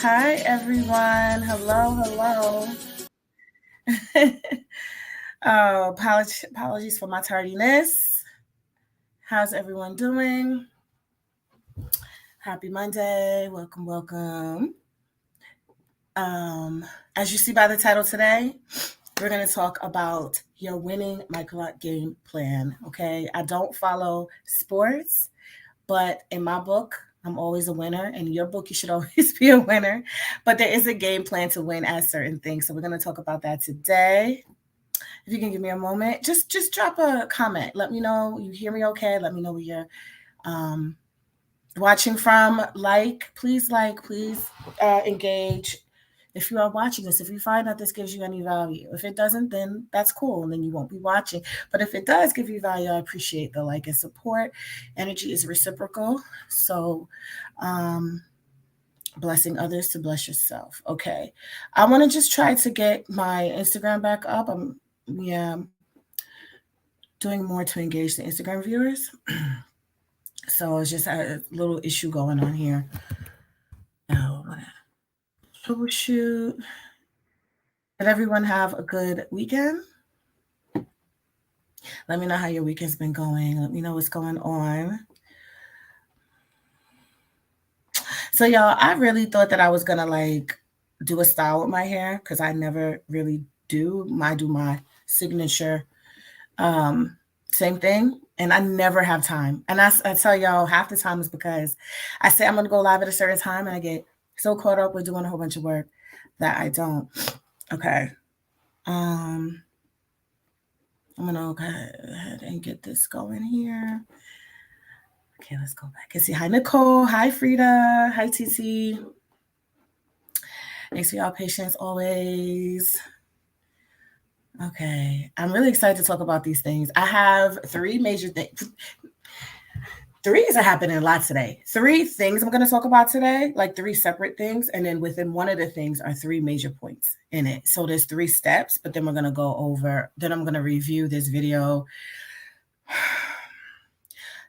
Hi, everyone. Hello. Apologies for my tardiness. How's everyone doing? Happy Monday. Welcome. As you see by the title today, we're going to talk about your winning Microloc game plan. Okay. I don't follow sports, but in my book, I'm always a winner. In your book, you should always be a winner. But there is a game plan to win at certain things. So we're going to talk about that today. If you can give me a moment, just drop a comment. Let me know you hear me okay. Let me know where you're watching from. Please engage. If you are watching this, if you find that this gives you any value, if it doesn't, then that's cool, and then you won't be watching. But if it does give you value, I appreciate the like and support. Energy is reciprocal, so blessing others to bless yourself. Okay, I want to just try to get my Instagram back up. I'm doing more to engage the Instagram viewers. So it's just a little issue going on here. Oh, troubleshoot. Did everyone have a good weekend? Let me know how your weekend's been going. Let me know what's going on. So y'all, I really thought that I was gonna do a style with my hair because I never really do. I do my signature same thing, and I never have time. And I tell y'all half the time is because I say I'm gonna go live at a certain time and I get so caught up with doing a whole bunch of work that I don't. Okay. I'm gonna go ahead and get this going here. Okay, let's go back and see. Hi, Nicole. Hi, Frida. Hi, TC. Thanks for y'all patience always. Okay, I'm really excited to talk about these things. I have three major things. Three is happening a lot today. Three things I'm going to talk about today, like three separate things. And then within one of the things are three major points in it. So there's three steps, but then we're going to go over, then I'm going to review this video.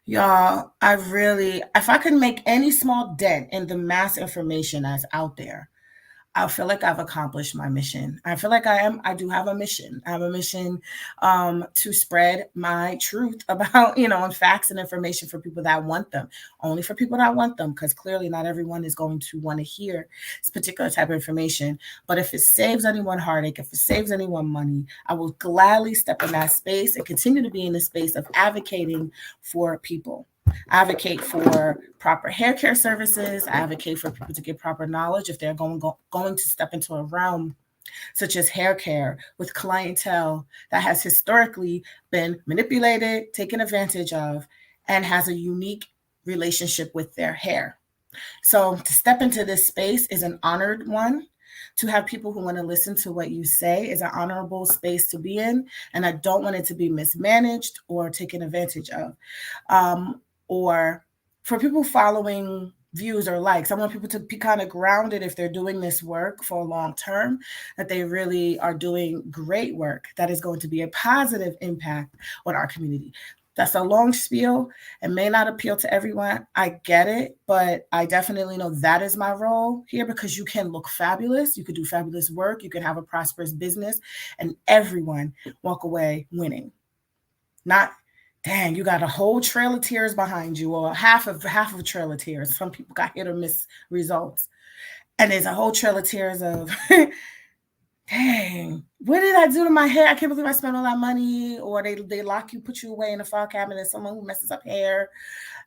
Y'all, if I could make any small dent in the mass information that's out there, I feel like I've accomplished my mission. I feel like I do have a mission. I have a mission to spread my truth about, and facts and information for people that want them. Only for people that want them, because clearly not everyone is going to want to hear this particular type of information. But if it saves anyone heartache, if it saves anyone money, I will gladly step in that space and continue to be in the space of advocating for people. Advocate for proper hair care services. Advocate for people to get proper knowledge if they're going to step into a realm such as hair care with clientele that has historically been manipulated, taken advantage of, and has a unique relationship with their hair. So to step into this space is an honored one. To have people who want to listen to what you say is an honorable space to be in. And I don't want it to be mismanaged or taken advantage of. Or for people following views or likes, I want people to be kind of grounded if they're doing this work for a long term, that they really are doing great work that is going to be a positive impact on our community. That's a long spiel and may not appeal to everyone. I get it, but I definitely know that is my role here because you can look fabulous. You could do fabulous work. You can have a prosperous business and everyone walk away winning. Not, dang, you got a whole trail of tears behind you or half of a trail of tears. Some people got hit or miss results. And there's a whole trail of tears of, dang, what did I do to my hair? I can't believe I spent all that money. Or they lock you, put you away in a file cabinet. Someone who messes up hair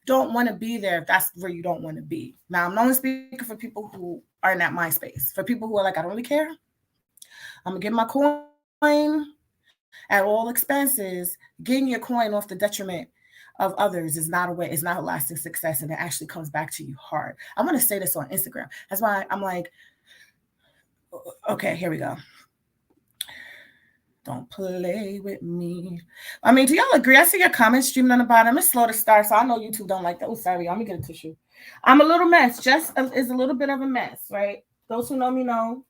don't want to be there if that's where you don't want to be. Now, I'm only speaking for people who are in that mind space. For people who are like, I don't really care. I'm going to get my coin at all expenses. Getting your coin off the detriment of others is not a way, it's not a lasting success, and it actually comes back to you hard. I'm going to say this on Instagram. That's why I'm like, okay, here we go. Don't play with me. I mean, do y'all agree? I see your comments streaming on the bottom. It's slow to start, so I know YouTube don't like that. Oh, sorry. Let me get a tissue. I'm a little mess. Jess is a little bit of a mess, right? Those who know me know.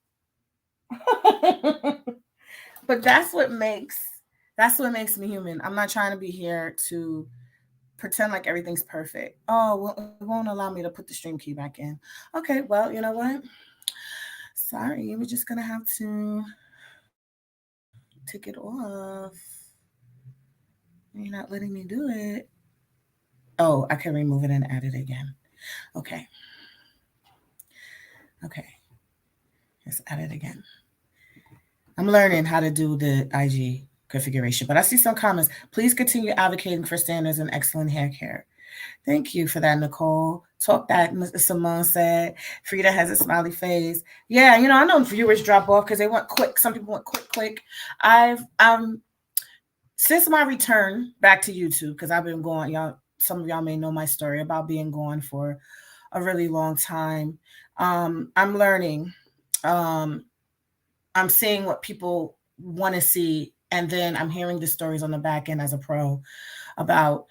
But that's what makes me human. I'm not trying to be here to pretend like everything's perfect. Oh, well, it won't allow me to put the stream key back in. Okay, well, you know what? Sorry, we're just gonna have to take it off. You're not letting me do it. Oh, I can remove it and add it again. Okay. Okay. Let's add it again. I'm learning how to do the IG configuration, but I see some comments. Please continue advocating for standards and excellent hair care. Thank you for that, Nicole. Talk that, Simone said. Frida has a smiley face. Yeah, I know viewers drop off because they want quick. Some people want quick. I've since my return back to YouTube, because I've been going, y'all. Some of y'all may know my story about being gone for a really long time. I'm learning. I'm seeing what people want to see, and then I'm hearing the stories on the back end as a pro about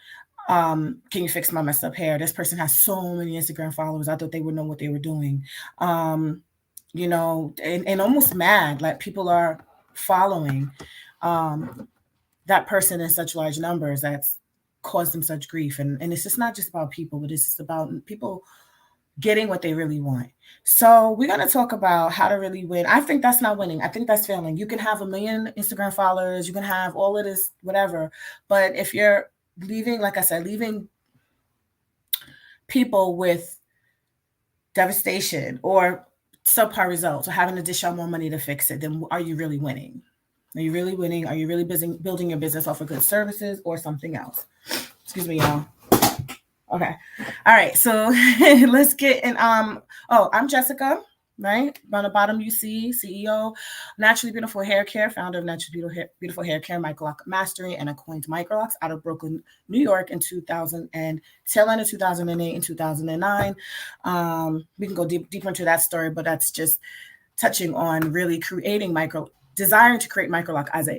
can you fix my messed up hair? This person has so many Instagram followers. I thought they would know what they were doing. And almost mad, like people are following that person in such large numbers that's caused them such grief. And it's just not just about people, but it's just about people getting what they really want. So we're going to talk about how to really win. I think that's not winning. I think that's failing. You can have 1 million Instagram followers. You can have all of this, whatever. But if you're leaving, like I said, leaving people with devastation or subpar results or having to dish out more money to fix it, then are you really winning? Are you really winning? Are you really building your business off of good services or something else? Excuse me, y'all. Okay. All right. So let's get in. I'm Jessica, right? On the bottom, you see CEO, Naturally Beautiful Hair Care, founder of Naturally Beautiful Hair Care, Microloc Mastery, and coined Microlocs out of Brooklyn, New York in 2000 and tail end of 2008 and 2009. We can go deeper into that story, but that's just touching on really creating desiring to create Microloc as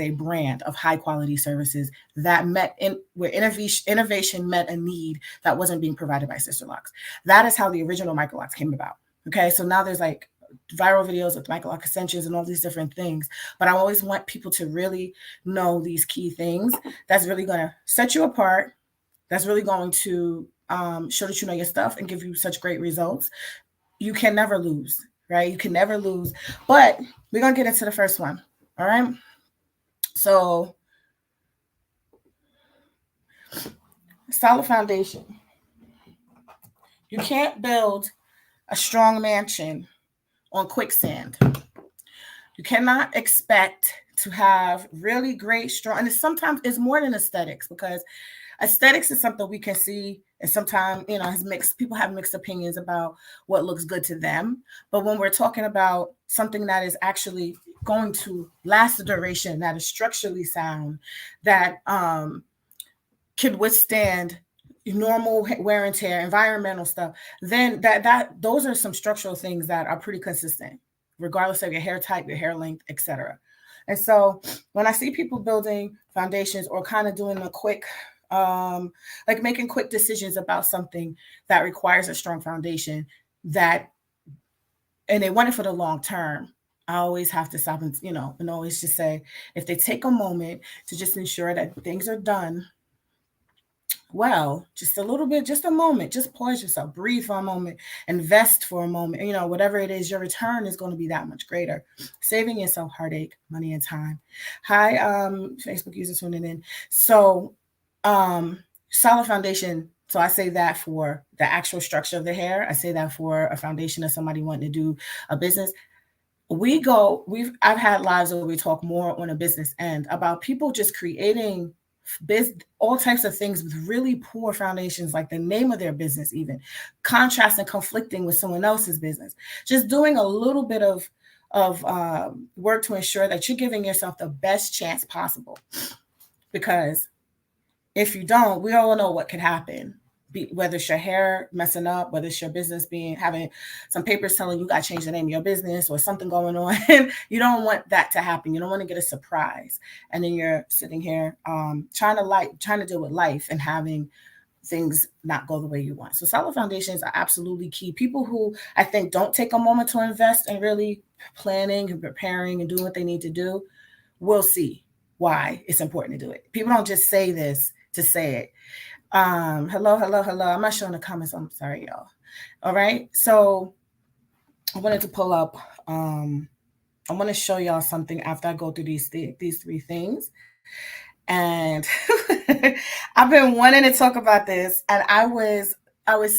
a brand of high quality services that where innovation met a need that wasn't being provided by Sister Locks. That is how the original Microlocs came about. Okay, so now there's like viral videos with Microloc extensions and all these different things, but I always want people to really know these key things that's really going to set you apart, that's really going to show that you know your stuff and give you such great results. You can never lose, right? You can never lose. But we're going to get into the first one, all right? So, solid foundation. You can't build a strong mansion on quicksand. You cannot expect to have really great, strong, and sometimes it's more than aesthetics, because aesthetics is something we can see, and sometimes people have mixed opinions about what looks good to them. But when we're talking about something that is actually going to last the duration, that is structurally sound, that can withstand normal wear and tear, environmental stuff, then those are some structural things that are pretty consistent, regardless of your hair type, your hair length, etc. And so when I see people building foundations or kind of doing a quick like making quick decisions about something that requires a strong foundation, and they want it for the long term, I always have to stop and always just say, if they take a moment to just ensure that things are done well, just a little bit, just a moment, just pause yourself, breathe for a moment, invest for a moment, whatever it is, your return is going to be that much greater, saving yourself heartache, money, and time. Hi, Facebook users tuning in. So solid foundation. So I say that for the actual structure of the hair. I say that for a foundation of somebody wanting to do a business. I've had lives where we talk more on a business end about people just creating all types of things with really poor foundations, like the name of their business, even contrast and conflicting with someone else's business. Just doing a little bit of work to ensure that you're giving yourself the best chance possible. Because if you don't, we all know what could happen. Whether it's your hair messing up, whether it's your business having some papers telling you got to change the name of your business or something going on. You don't want that to happen. You don't want to get a surprise. And then you're sitting here trying to deal with life and having things not go the way you want. So solid foundations are absolutely key. People who I think don't take a moment to invest in really planning and preparing and doing what they need to do will see why it's important to do it. People don't just say this to say it. Hello. I'm not showing the comments. I'm sorry, y'all. All right. So I wanted to pull up Um, I want to show y'all something after I go through these three things. And I've been wanting to talk about this, and I was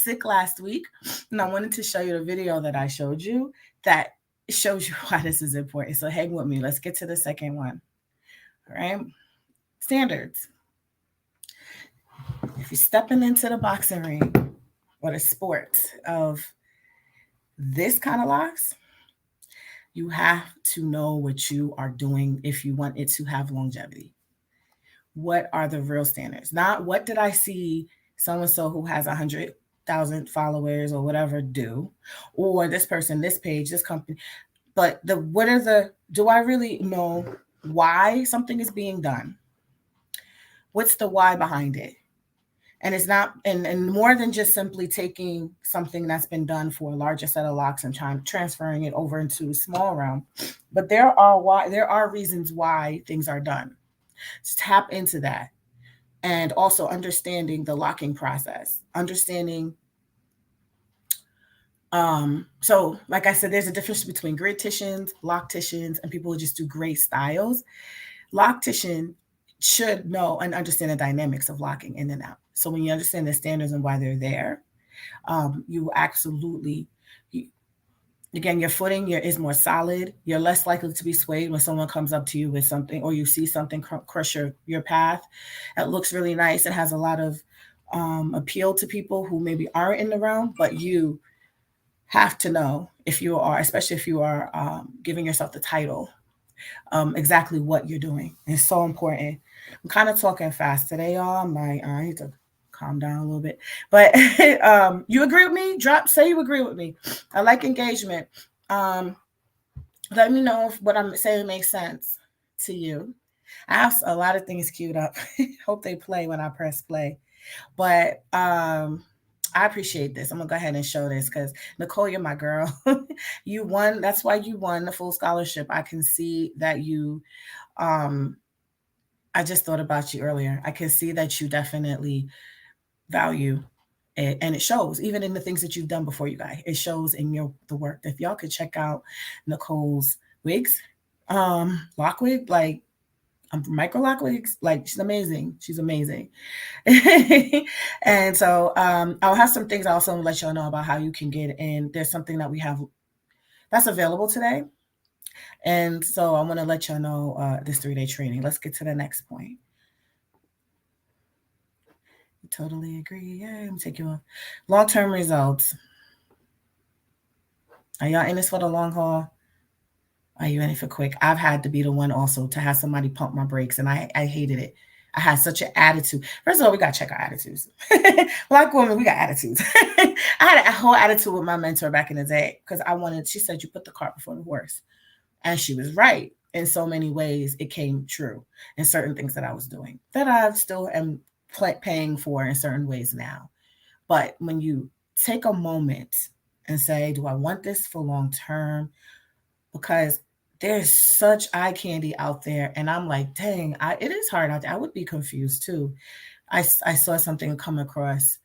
sick last week, and I wanted to show you the video that I showed you that shows you why this is important. So hang with me. Let's get to the second one. All right. Standards. If you're stepping into the boxing ring or the sport of this kind of locks, you have to know what you are doing if you want it to have longevity. What are the real standards? Not what did I see so and so who has 100,000 followers or whatever do, or this person, this page, this company. But what are the, do I really know why something is being done? What's the why behind it? And it's not, and more than just simply taking something that's been done for a larger set of locks and transferring it over into a small realm. But there are reasons why things are done. So tap into that. And also understanding the locking process, understanding. So like I said, there's a difference between gridticians, locticians, and people who just do great styles. Loctician should know and understand the dynamics of locking in and out. So when you understand the standards and why they're there, you absolutely, again, your footing is more solid. You're less likely to be swayed when someone comes up to you with something, or you see something crush your path. It looks really nice. It has a lot of appeal to people who maybe aren't in the realm, but you have to know, if you are, especially if you are giving yourself the title, exactly what you're doing. It's so important. I'm kind of talking fast today, y'all. I need to calm down a little bit. But you agree with me? Say you agree with me. I like engagement. Um, Let me know if what I'm saying makes sense to you. I have a lot of things queued up. Hope they play when I press play. But I appreciate this. I'm gonna go ahead and show this because Nicole, you're my girl. You won. That's why you won the full scholarship. I can see that you. Um, I just thought about you earlier. I can see that you definitely value it, and it shows even in the things that you've done before, you guys. It shows in the work. If y'all could check out Nicole's wigs, lock wig, like Microloc wigs, like she's amazing. She's amazing. And so I'll have some things. I'll also let y'all know about how you can get in. There's something that we have that's available today. And so I want to let y'all know this 3-day training. Let's get to the next point. Totally agree. Yeah, let me take you off. Long-term results. Are y'all in this for the long haul? Are you in it for quick? I've had to be the one also to have somebody pump my brakes, and I hated it. I had such an attitude. First of all, we got to check our attitudes. Black women, we got attitudes. I had a whole attitude with my mentor back in the day because she said, you put the cart before the horse. And she was right. In so many ways, it came true in certain things that I was doing that I still am paying for in certain ways now. But when you take a moment and say, do I want this for long term? Because there's such eye candy out there. And I'm like, dang, it is hard out there. I would be confused too. I saw something come across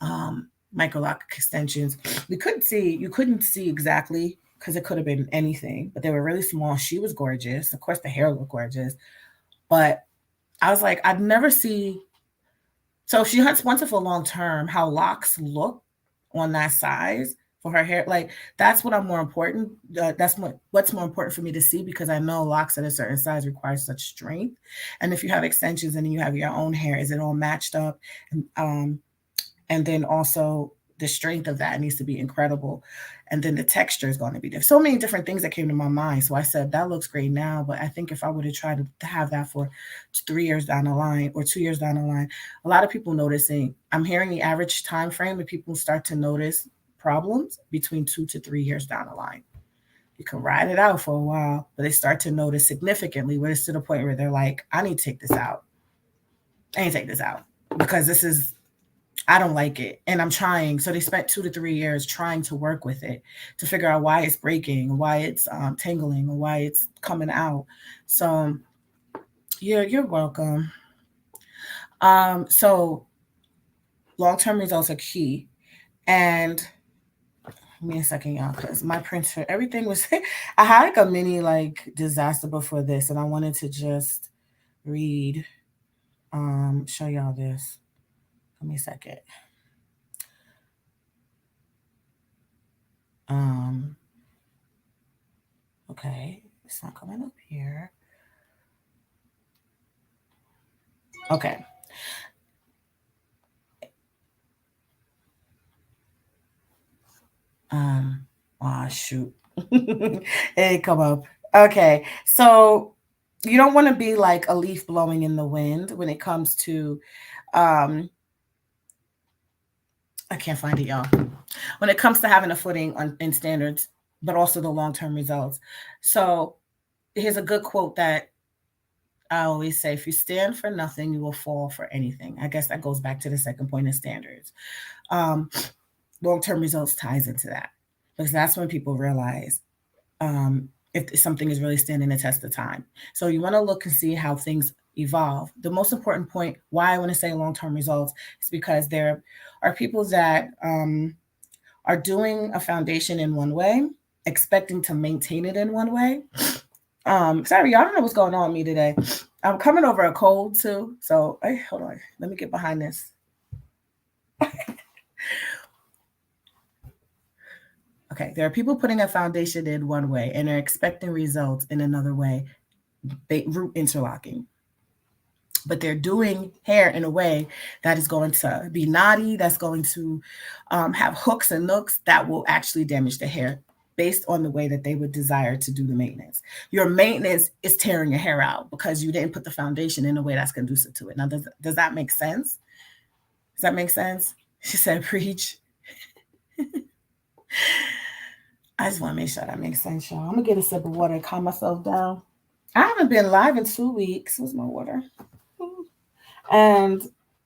Microloc extensions. You couldn't see exactly because it could have been anything, but they were really small. She was gorgeous. Of course, the hair looked gorgeous. But I was like, I'd never see. So if she wants it for long term, how locks look on that size for her hair, like that's what I'm more important. That's what's more important for me to see because I know locks at a certain size require such strength. And if you have extensions and you have your own hair, is it all matched up? And then also the strength of that needs to be incredible. And then the texture is going to be different. So many different things that came to my mind. So I said, that looks great now. But I think if I would have tried to have that for 3 years down the line or 2 years down the line, a lot of people noticing, I'm hearing the average time frame that people start to notice problems between 2 to 3 years down the line. You can ride it out for a while, but they start to notice significantly where it's to the point where they're like, I need to take this out. I need to take this out because I don't like it. And I'm trying. So they spent 2 to 3 years trying to work with it to figure out why it's breaking, why it's tangling, or why it's coming out. So you're welcome. So long-term results are key. And Give me a second, y'all, because my printer, everything was. I had like a mini like disaster before this, and I wanted to just read, show y'all this. Give me a second. Um, okay, it's not coming up here. Okay. Um, shoot. It ain't come up. Okay, so you don't want to be like a leaf blowing in the wind when it comes to, um, I can't find it, y'all. When it comes to having a footing on in standards, but also the long term results. So here's a good quote that I always say: if you stand for nothing, you will fall for anything. I guess that goes back to the second point of standards. Um, Long term results ties into that because that's when people realize, if something is really standing the test of time. So you want to look and see how things evolve. The most important point why I want to say long term results is because there are people that, are doing a foundation in one way, expecting to maintain it in one way. Sorry, y'all, I don't know what's going on with me today. I'm coming over a cold too. So, hey, hold on. Let me get behind this. Okay, there are people putting a foundation in one way and are expecting results in another way, root interlocking. But they're doing hair in a way that is going to be knotty, that's going to, have hooks and nooks that will actually damage the hair based on the way that they would desire to do the maintenance. Your maintenance is tearing your hair out because you didn't put the foundation in a way that's conducive to it. Now, does that make sense? Does that make sense? She said, preach. I just want to make sure that makes sense, y'all. I'm gonna get a sip of water and calm myself down. I haven't been live in 2 weeks. Where's my water? And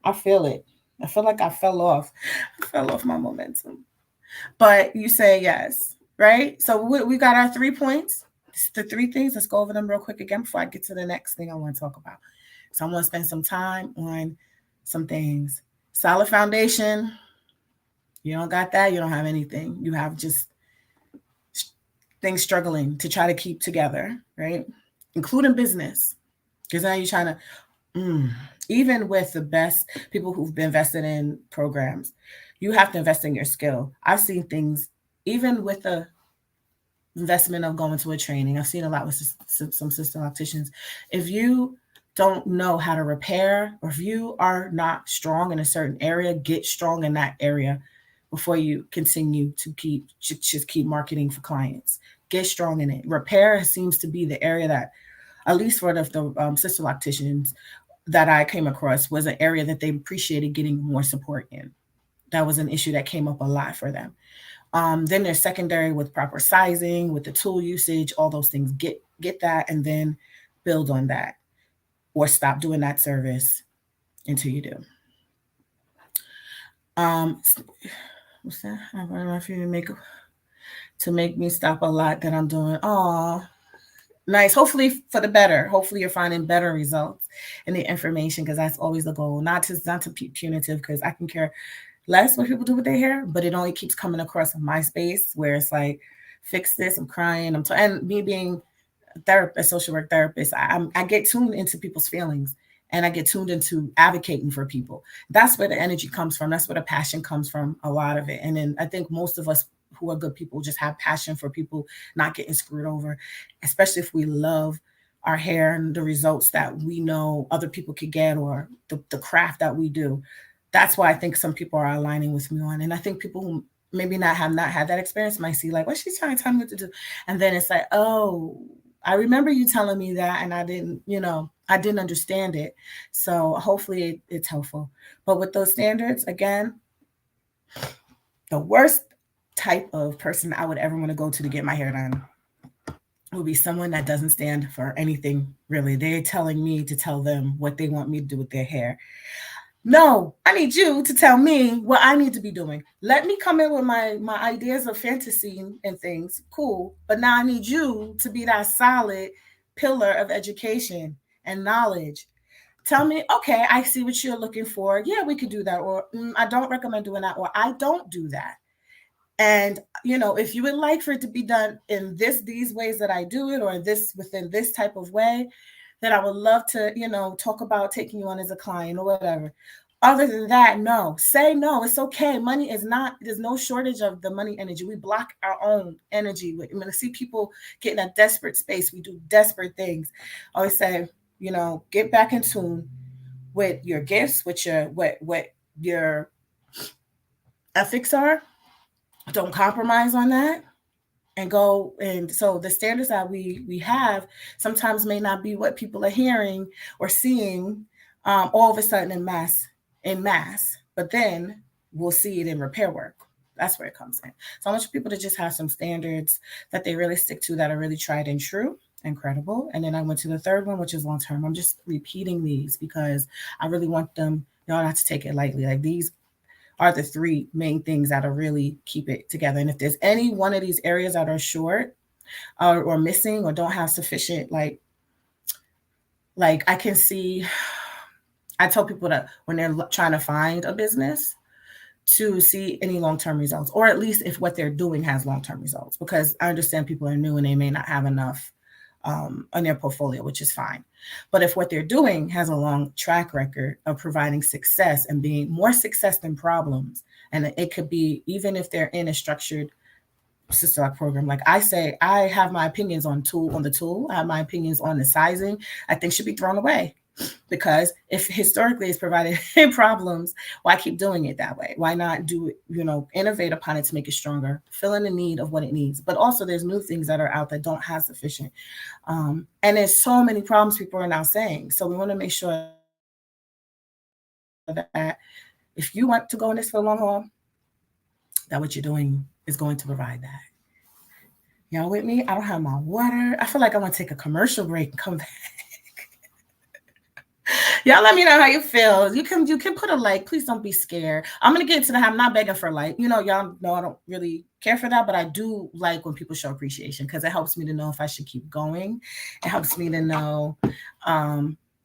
I feel it. I feel like I fell off. I fell off my momentum. But you say yes, right? So we got our 3 points. The three things. Let's go over them real quick again before I get to the next thing I want to talk about. So I want to spend some time on some things. Solid foundation. You don't got that, you don't have anything. You have just things struggling to try to keep together, right? Including business. Because now you're trying to, even with the best people who've invested in programs, you have to invest in your skill. I've seen things, even with the investment of going to a training, I've seen a lot with some system opticians. If you don't know how to repair, or if you are not strong in a certain area, get strong in that area before you continue to just keep marketing for clients. Get strong in it. Repair seems to be the area that, at least for the sister opticians that I came across, was an area that they appreciated getting more support in. That was an issue that came up a lot for them. Then there's secondary with proper sizing, with the tool usage, all those things. Get that, and then build on that, or stop doing that service until you do. Um, what's that? I don't know if you to make me stop a lot that I'm doing. Oh, nice. Hopefully for the better. Hopefully you're finding better results in the information, because that's always the goal. Not to be punitive, because I can care less what people do with their hair, but it only keeps coming across in my space where it's like, fix this. I'm crying. And me being a therapist, social work therapist, I get tuned into people's feelings, and I get tuned into advocating for people. That's where the energy comes from. That's where the passion comes from. A lot of it, and then I think most of us who are good people just have passion for people not getting screwed over, especially if we love our hair and the results that we know other people could get, or the craft that we do. That's why I think some people are aligning with me on. And I think people who maybe not have not had that experience might see like, what she's trying to tell me what to do. And then it's like, oh, I remember you telling me that, and I didn't understand it. So hopefully it's helpful. But with those standards, again, the worst type of person I would ever want to go to get my hair done would be someone that doesn't stand for anything really. They're telling me to tell them what they want me to do with their hair. No, I need you to tell me what I need to be doing. Let me come in with my ideas of fantasy and things. Cool. But now I need you to be that solid pillar of education and knowledge. Tell me, okay, I see what you're looking for. Yeah, we could do that. Or I don't recommend doing that. Or I don't do that. And if you would like for it to be done in these ways that I do it, or this within this type of way, then I would love to, talk about taking you on as a client or whatever. Other than that, no. Say no. It's okay. Money is not, there's no shortage of the money energy. We block our own energy. When I see people get in a desperate space, we do desperate things. I always say, get back in tune with your gifts, with what your ethics are. Don't compromise on that, and go. And so the standards that we have sometimes may not be what people are hearing or seeing, all of a sudden in mass, but then we'll see it in repair work. That's where it comes in. So I want people to just have some standards that they really stick to, that are really tried and true and credible. And then I went to the third one, which is long term. I'm just repeating these because I really want them, y'all, not to take it lightly. Like, these are the three main things that'll really keep it together. And if there's any one of these areas that are short, or missing, or don't have sufficient, like I can see, I tell people that when they're trying to find a business, to see any long-term results, or at least if what they're doing has long-term results, because I understand people are new and they may not have enough on their portfolio, which is fine. But if what they're doing has a long track record of providing success and being more success than problems, and it could be even if they're in a structured sister lock program. Like I say, I have my opinions on the tool. I have my opinions on the sizing. I think should be thrown away, because if historically it's provided problems, why keep doing it that way? Why not do it, innovate upon it to make it stronger, fill in the need of what it needs. But also there's new things that are out that don't have sufficient. And there's so many problems people are now saying. So we want to make sure that if you want to go in this for the long haul, that what you're doing is going to provide that. Y'all with me? I don't have my water. I feel like I want to take a commercial break and come back. Y'all let me know how you feel. You can put a like. Please don't be scared. I'm gonna get into the. I'm not begging for a like. Y'all know I don't really care for that, but I do like when people show appreciation, because it helps me to know if I should keep going. It helps me to know.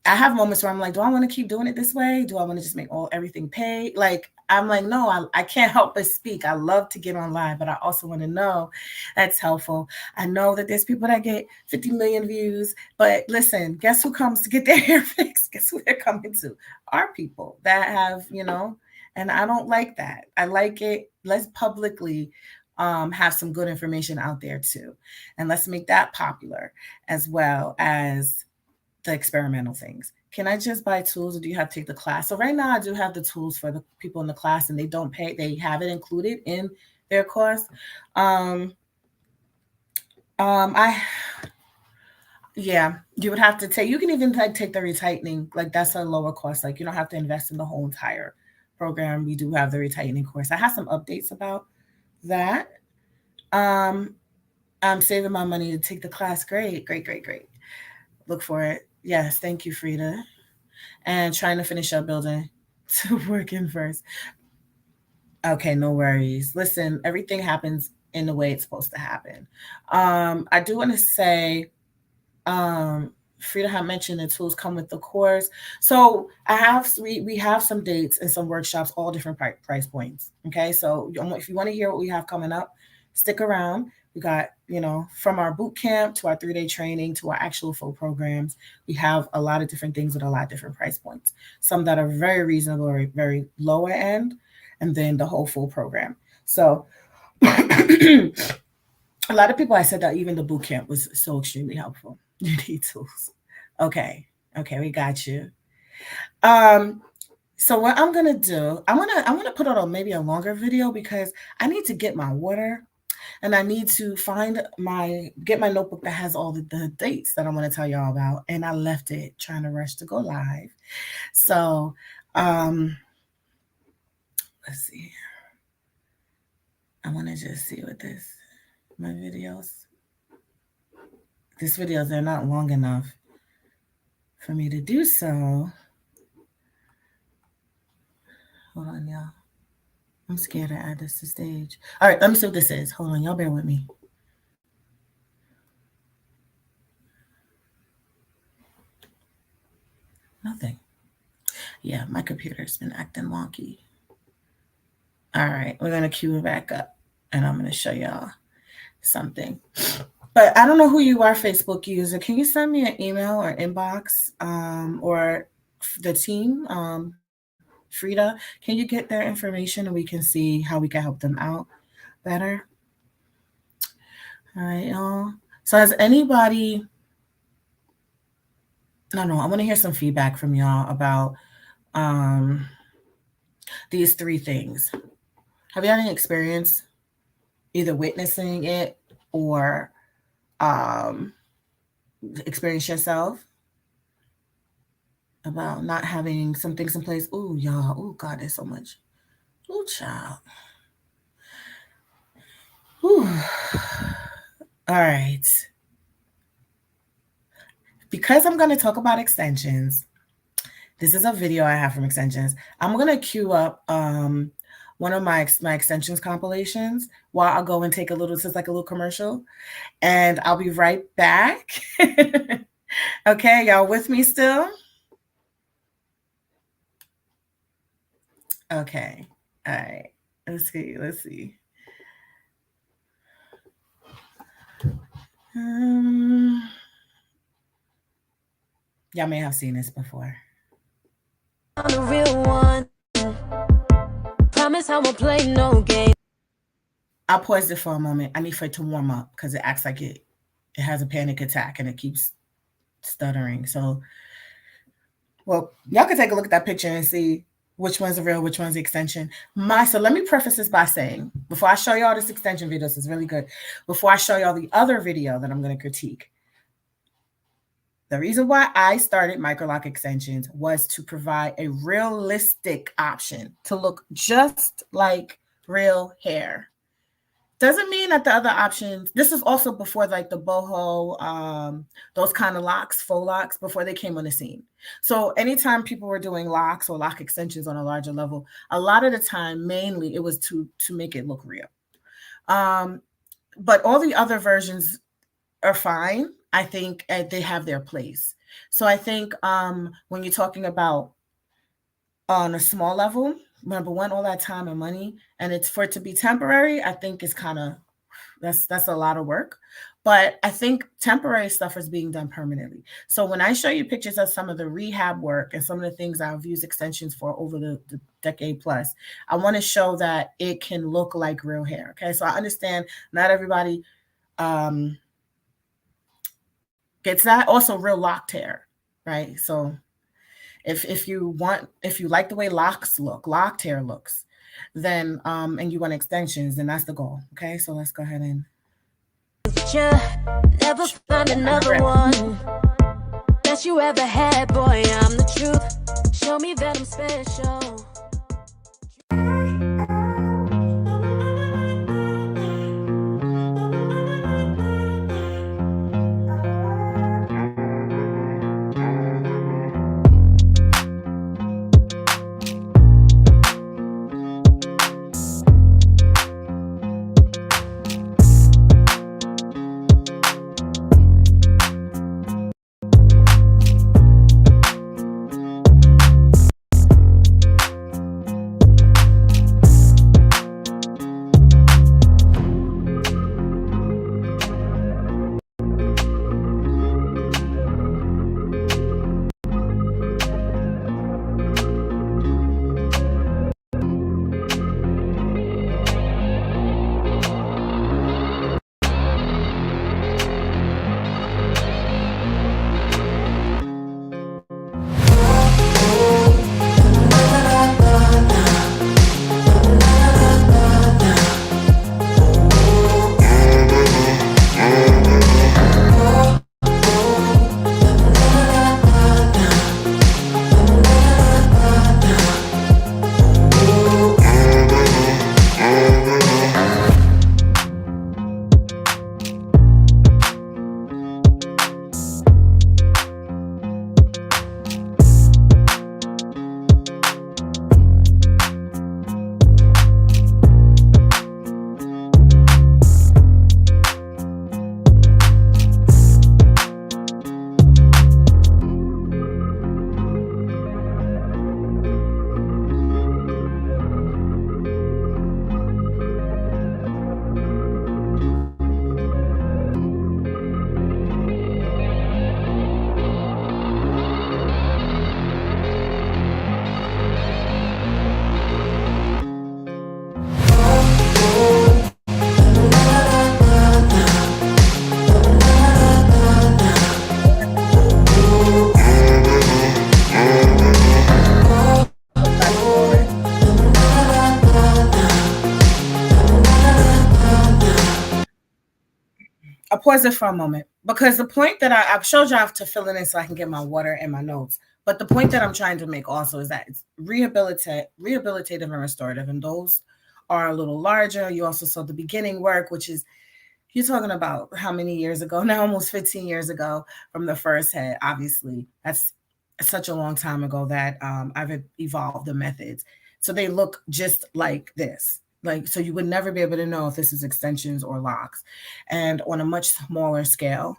I have moments where I'm like, do I want to keep doing it this way? Do I want to just make everything pay? Like, I'm like, no, I can't help but speak. I love to get on live, but I also want to know that's helpful. I know that there's people that get 50 million views, but listen, guess who comes to get their hair fixed? Guess who they're coming to? Our people that have, and I don't like that. I like it. Let's publicly have some good information out there too. And let's make that popular, as well as the experimental things. Can I just buy tools, or do you have to take the class? So right now I do have the tools for the people in the class, and they don't pay. They have it included in their course. Yeah, you would have to take, you can even take the retightening, like that's a lower cost. Like, you don't have to invest in the whole entire program. We do have the retightening course. I have some updates about that. I'm saving my money to take the class. Great, great, great, great. Look for it. Yes, thank you, Frida. And trying to finish up building to working first. Okay, no worries. Listen, everything happens in the way it's supposed to happen. I do want to say, Frida had mentioned the tools come with the course. So we have some dates and some workshops, all different price points. Okay, so if you want to hear what we have coming up, stick around. We got, from our boot camp to our 3-day training to our actual full programs, we have a lot of different things with a lot of different price points. Some that are very reasonable or very lower end, and then the whole full program. So a lot of people, I said that even the boot camp was so extremely helpful. You need tools. Okay, we got you. So what I'm gonna do, I'm gonna put out maybe a longer video, because I need to get my water, and I need to get my notebook that has all the dates that I want to tell y'all about, and I left it trying to rush to go live. So let's see. I want to just see what my videos. These videos, they're not long enough for me to do so. Hold on, y'all. I'm scared to add this to stage. All right, let me see what this is. Hold on, y'all bear with me. Nothing. Yeah, my computer's been acting wonky. All right, we're going to cue it back up. and I'm going to show y'all something. But I don't know who you are, Facebook user. Can you send me an email or inbox, or the team, Frida? Can you get their information and we can see how we can help them out better? All right, y'all. So has anybody? No, I want to hear some feedback from y'all about um, these three things. Have you had any experience either witnessing it or um, experience yourself about not having some things in place? Ooh, y'all. Ooh, God, there's so much. Ooh, child. Ooh. All right. Because I'm going to talk about extensions, this is a video I have from extensions. I'm going to queue up one of my extensions compilations while I'll go and take a little, it's like a little commercial, and I'll be right back. Okay, y'all with me still? Okay, all right, let's see. Y'all may have seen this before. I'm the real one. Promise I won't play no game. I'll pause it for a moment. I need for it to warm up because it acts like it has a panic attack and it keeps stuttering. So, well, y'all can take a look at that picture and see which one's the real, which one's the extension. So let me preface this by saying, before I show y'all this extension video, this is really good. Before I show y'all the other video that I'm going to critique, the reason why I started Microloc extensions was to provide a realistic option to look just like real hair. Doesn't mean that the other options, this is also before like the boho, those kind of locks, faux locks, before they came on the scene. So anytime people were doing locks or lock extensions on a larger level, a lot of the time, mainly it was to make it look real. But all the other versions are fine. I think they have their place. So I think when you're talking about on a small level, number one, all that time and money, and it's for it to be temporary, I think is kind of, that's a lot of work. But I think temporary stuff is being done permanently. So when I show you pictures of some of the rehab work and some of the things I've used extensions for over the decade plus, I want to show that it can look like real hair. Okay, so I understand not everybody gets that. Also real locked hair, right? So if you like the way locked hair looks, then and you want extensions, then that's the goal. Okay, so let's go ahead and never find another one that you ever had. Boy, I'm the truth. Show me that I'm special. pause it for a moment because the point that I showed you I have to fill it in so I can get my water and my notes. But the point that I'm trying to make also is that it's rehabilitative and restorative, and those are a little larger. You also saw the beginning work, which is you're talking about how many years ago now, almost 15 years ago from the first head. Obviously, that's such a long time ago that I've evolved the methods. So they look just like this. Like, so you would never be able to know if this is extensions or locks. And on a much smaller scale,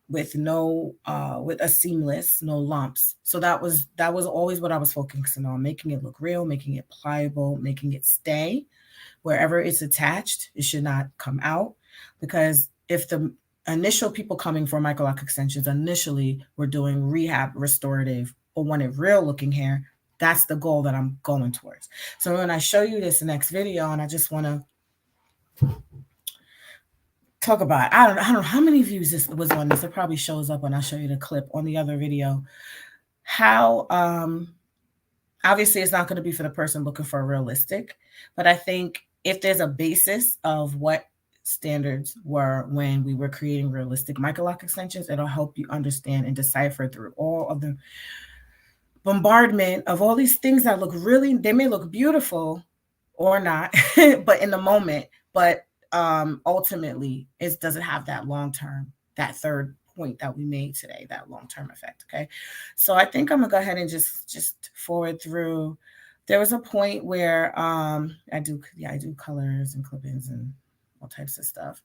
with no with a seamless, no lumps. So that was always what I was focusing on, making it look real, making it pliable, making it stay wherever it's attached. It should not come out, because if the initial people coming for microlock extensions initially were doing rehab, restorative, or wanted real looking hair, that's the goal that I'm going towards. So when I show you this next video, and I just want to talk about, I don't know how many views this was on this. It probably shows up when I show you the clip on the other video. How obviously it's not going to be for the person looking for a realistic, but I think if there's a basis of what standards were when we were creating realistic microlock extensions, it'll help you understand and decipher through all of the bombardment of all these things that look really, they may look beautiful or not, but in the moment, but ultimately it doesn't have that long term, that third point that we made today, that long term effect. Okay, so I think I'm gonna go ahead and just forward through. There was a point where I do colors and clip-ins and all types of stuff,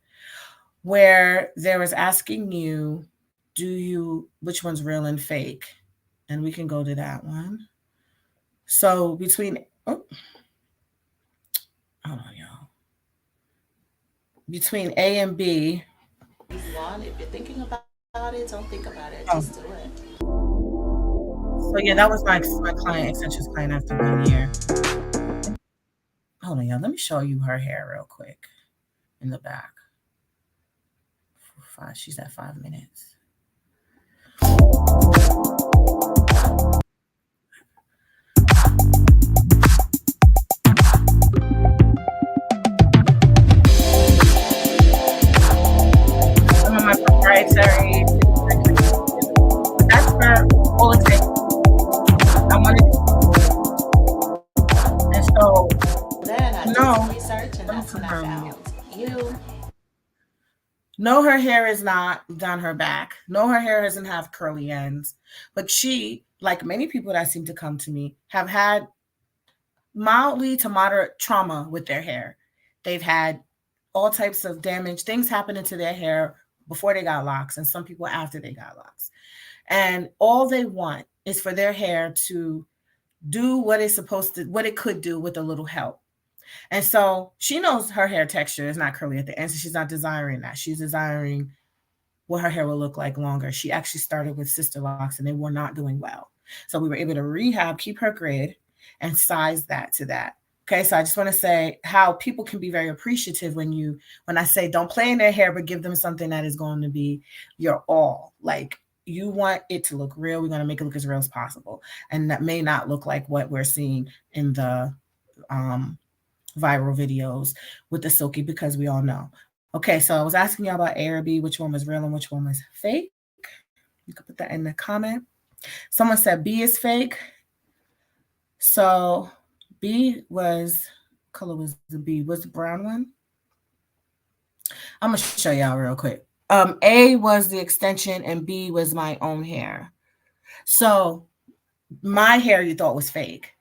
where there was asking you, which one's real and fake, and we can go to that one. So between hold on, y'all. Between A and B. One, if you're thinking about it, don't think about it. Just do it. So yeah, that was my client, extensions client, after 1 year. Hold on, y'all. Let me show you her hair real quick in the back. She's at 5 minutes. Some of my proprietary, that's for all extensions. I wanted, and so Then I did some no, research, and let me that's when I confirm found you. you. No, her hair is not down her back. No, her hair doesn't have curly ends. But she, like many people that seem to come to me, have had mildly to moderate trauma with their hair. They've had all types of damage, things happening to their hair before they got locks, and some people after they got locks. And all they want is for their hair to do what it's supposed to, what it could do with a little help. And so she knows her hair texture is not curly at the end, so she's not desiring that. She's desiring what her hair will look like longer. She actually started with sister locks and they were not doing well. So we were able to rehab, keep her grid, and size that to that. Okay, so I just want to say how people can be very appreciative when I say don't play in their hair, but give them something that is going to be your all. Like, you want it to look real. We're going to make it look as real as possible. And that may not look like what we're seeing in the viral videos with the silky, because we all know. Okay, so I was asking y'all about A or B, which one was real and which one was fake. You can put that in the comment. Someone said B is fake. So B was, color was the B, was the brown one. I'm gonna show y'all real quick. A was the extension and B was my own hair. So my hair you thought was fake,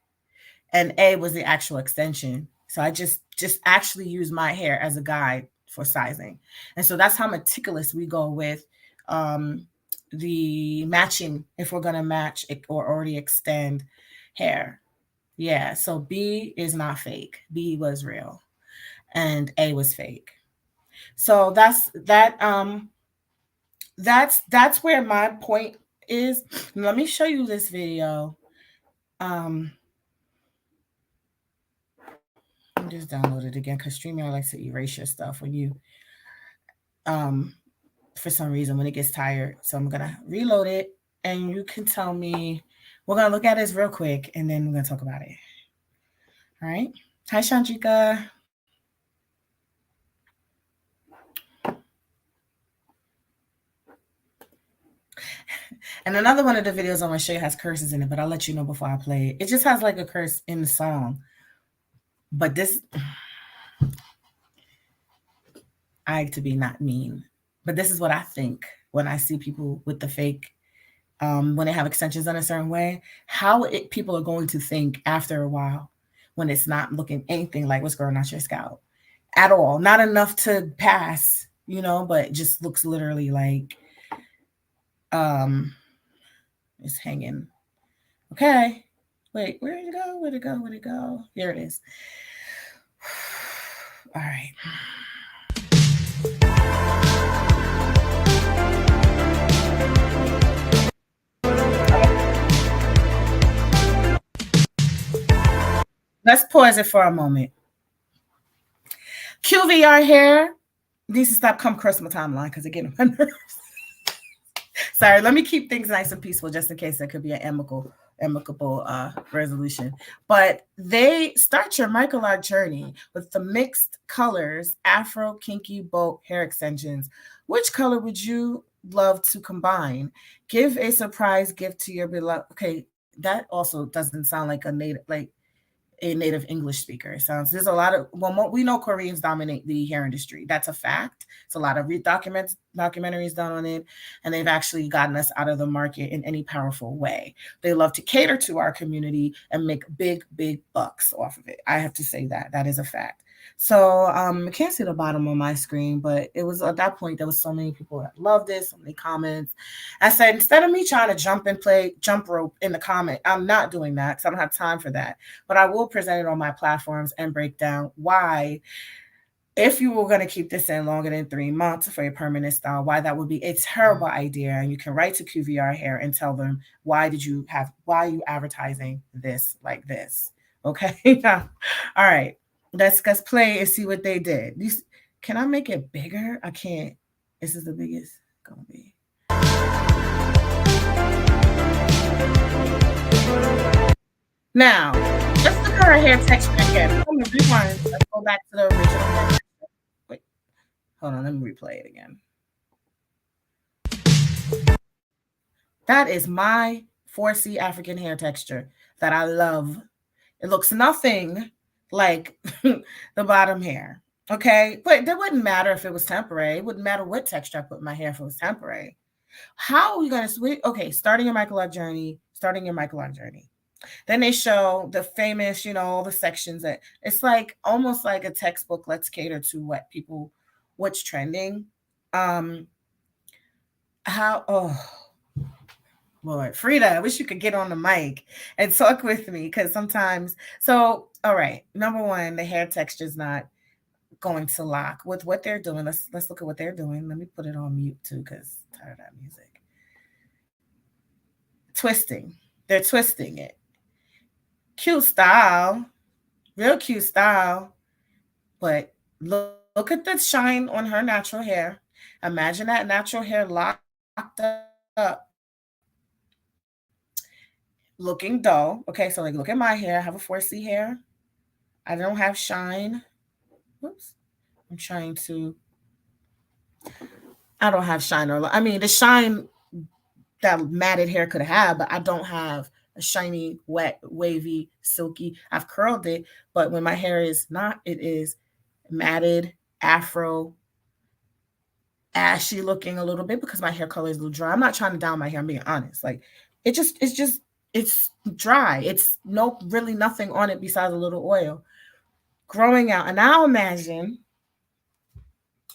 and A was the actual extension. So I just actually use my hair as a guide for sizing. And so that's how meticulous we go with the matching, if we're going to match it or already extend hair. Yeah, so B is not fake. B was real and A was fake. So that's where my point is. Let me show you this video. Let me just download it again, because StreamYard likes to erase your stuff when you for some reason when it gets tired. So I'm gonna reload it and you can tell me. We're gonna look at this real quick and then we're gonna talk about it. All right. Hi, Chandrika. And another one of the videos I'm gonna show you has curses in it, but I'll let you know before I play it. It just has like a curse in the song. But this, I to be not mean, but this is what I think when I see people with the fake, when they have extensions done a certain way, people are going to think after a while when it's not looking anything like what's growing out your scalp at all. Not enough to pass, but it just looks literally like um it's hanging. Okay. Wait, where did it go? Where'd it go? Where'd it go? Here it is. All right. Let's pause it for a moment. QVR hair needs to stop come across my timeline because it getting on my nerves. Sorry, let me keep things nice and peaceful just in case there could be an amicable resolution. But they start your Microloc journey with the mixed colors, Afro, kinky, boat, hair extensions. Which color would you love to combine? Give a surprise gift to your beloved. Okay, that also doesn't sound like a native English speaker. It sounds there's a lot of we know Koreans dominate the hair industry. That's a fact. It's a lot of documentaries done on it, and they've actually gotten us out of the market in any powerful way. They love to cater to our community and make big bucks off of it. I have to say that is a fact. So I can't see the bottom of my screen, but it was at that point there was so many people that loved it, so many comments. I said instead of me trying to jump and play jump rope in the comment, I'm not doing that because I don't have time for that. But I will present it on my platforms and break down why, if you were going to keep this in longer than 3 months for a permanent style, why that would be a terrible idea. And you can write to QVR Hair and tell them why are you advertising this like this? Okay. All right. Let's play and see what they did. Can I make it bigger? I can't. This is the biggest gonna be. Now, let's look at her hair texture again. I'm gonna rewind. Let's go back to the original. Wait, hold on. Let me replay it again. That is my 4C African hair texture that I love. It looks nothing like the bottom hair. Okay, but it wouldn't matter if it was temporary. It wouldn't matter what texture I put in my hair if it was temporary. How are we gonna switch? Okay, starting your Microloc journey. Then they show the famous, all the sections that it's like almost like a textbook. Let's cater to what's trending. Oh Lord, Frida, I wish you could get on the mic and talk with me because sometimes. So, all right, number one, the hair texture is not going to lock with what they're doing. Let's look at what they're doing. Let me put it on mute too because I'm tired of that music. Twisting, they're twisting it. Cute style, real cute style, but look at the shine on her natural hair. Imagine that natural hair locked up, looking dull. Okay, so like look at my hair. I have a 4C hair. I don't have shine. Whoops. I'm trying to. I don't have shine I mean, the shine that matted hair could have, but I don't have a shiny, wet, wavy, silky. I've curled it, but when my hair is not, it is matted, afro, ashy looking a little bit because my hair color is a little dry. I'm not trying to down my hair. I'm being honest. Like it's dry. It's really nothing on it besides a little oil growing out. And now imagine.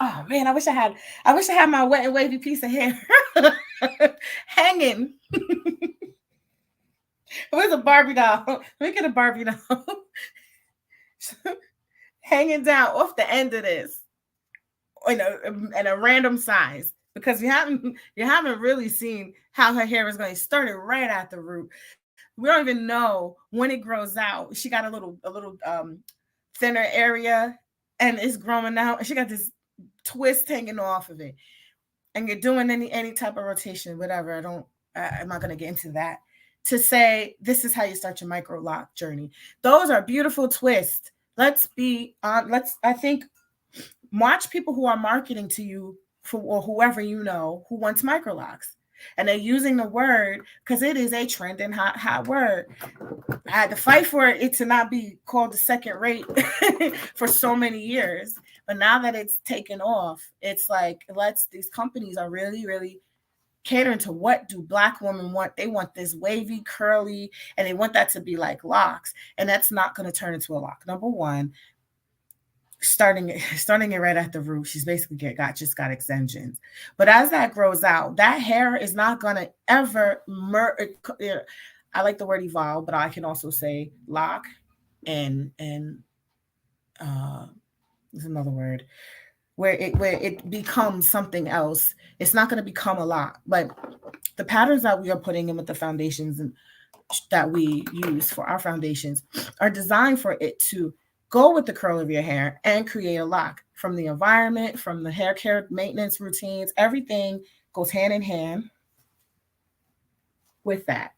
Oh man, I wish I had my wet and wavy piece of hair hanging. Where's a Barbie doll? Let me get a Barbie doll hanging down off the end of this in a random size because you haven't really seen how her hair is going to start it right at the root. We don't even know when it grows out. She got a little thinner area and it's growing out. And she got this twist hanging off of it. And you're doing any type of rotation, whatever. I'm not going to get into that. To say this is how you start your Microloc journey. Those are beautiful twists. I think watch people who are marketing to you or whoever who wants Microlocs. And they're using the word because it is a trending hot word. I had to fight for it to not be called the second rate for so many years. But now that it's taken off, it's like these companies are really, really catering to what do black women want. They want this wavy, curly, and they want that to be like locks. And that's not going to turn into a lock. Number one, starting it right at the root, she's basically got extensions. But as that grows out, that hair is not gonna ever I like the word evolve, but I can also say lock and uh there's another word where it becomes something else. It's not going to become a lock, but the patterns that we are putting in with the foundations and that we use for our foundations are designed for it to go with the curl of your hair and create a lock. From the environment, from the hair care maintenance routines, everything goes hand in hand with that.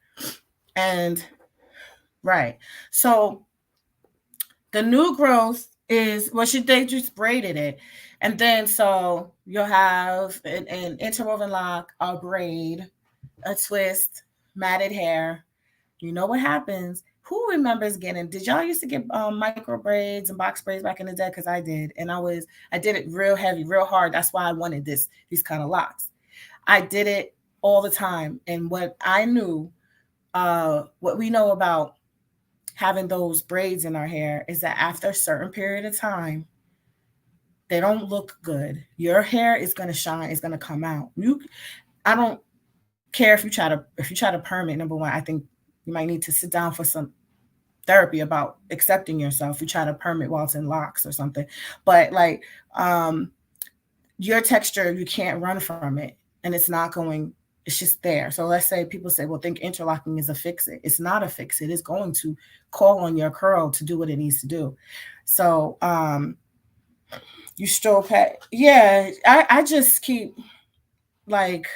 And right. So the new growth is they just braided it. And then so you'll have an interwoven lock, a braid, a twist, matted hair. You know what happens? Who remembers getting? Did y'all used to get micro braids and box braids back in the day? Because I did, and I did it real heavy, real hard. That's why I wanted these kind of locks. I did it all the time, and what I knew, what we know about having those braids in our hair is that after a certain period of time, they don't look good. Your hair is gonna shine. It's gonna come out. I don't care if you try to perm it. Number one, I think you might need to sit down for some therapy about accepting yourself. You try to perm it while it's in locks or something, but like your texture, you can't run from it, and it's not going. It's just there. So let's say people say, "Well, think interlocking is a fix it." It's not a fix it. It's going to call on your curl to do what it needs to do. So you still pay. Yeah, I just keep like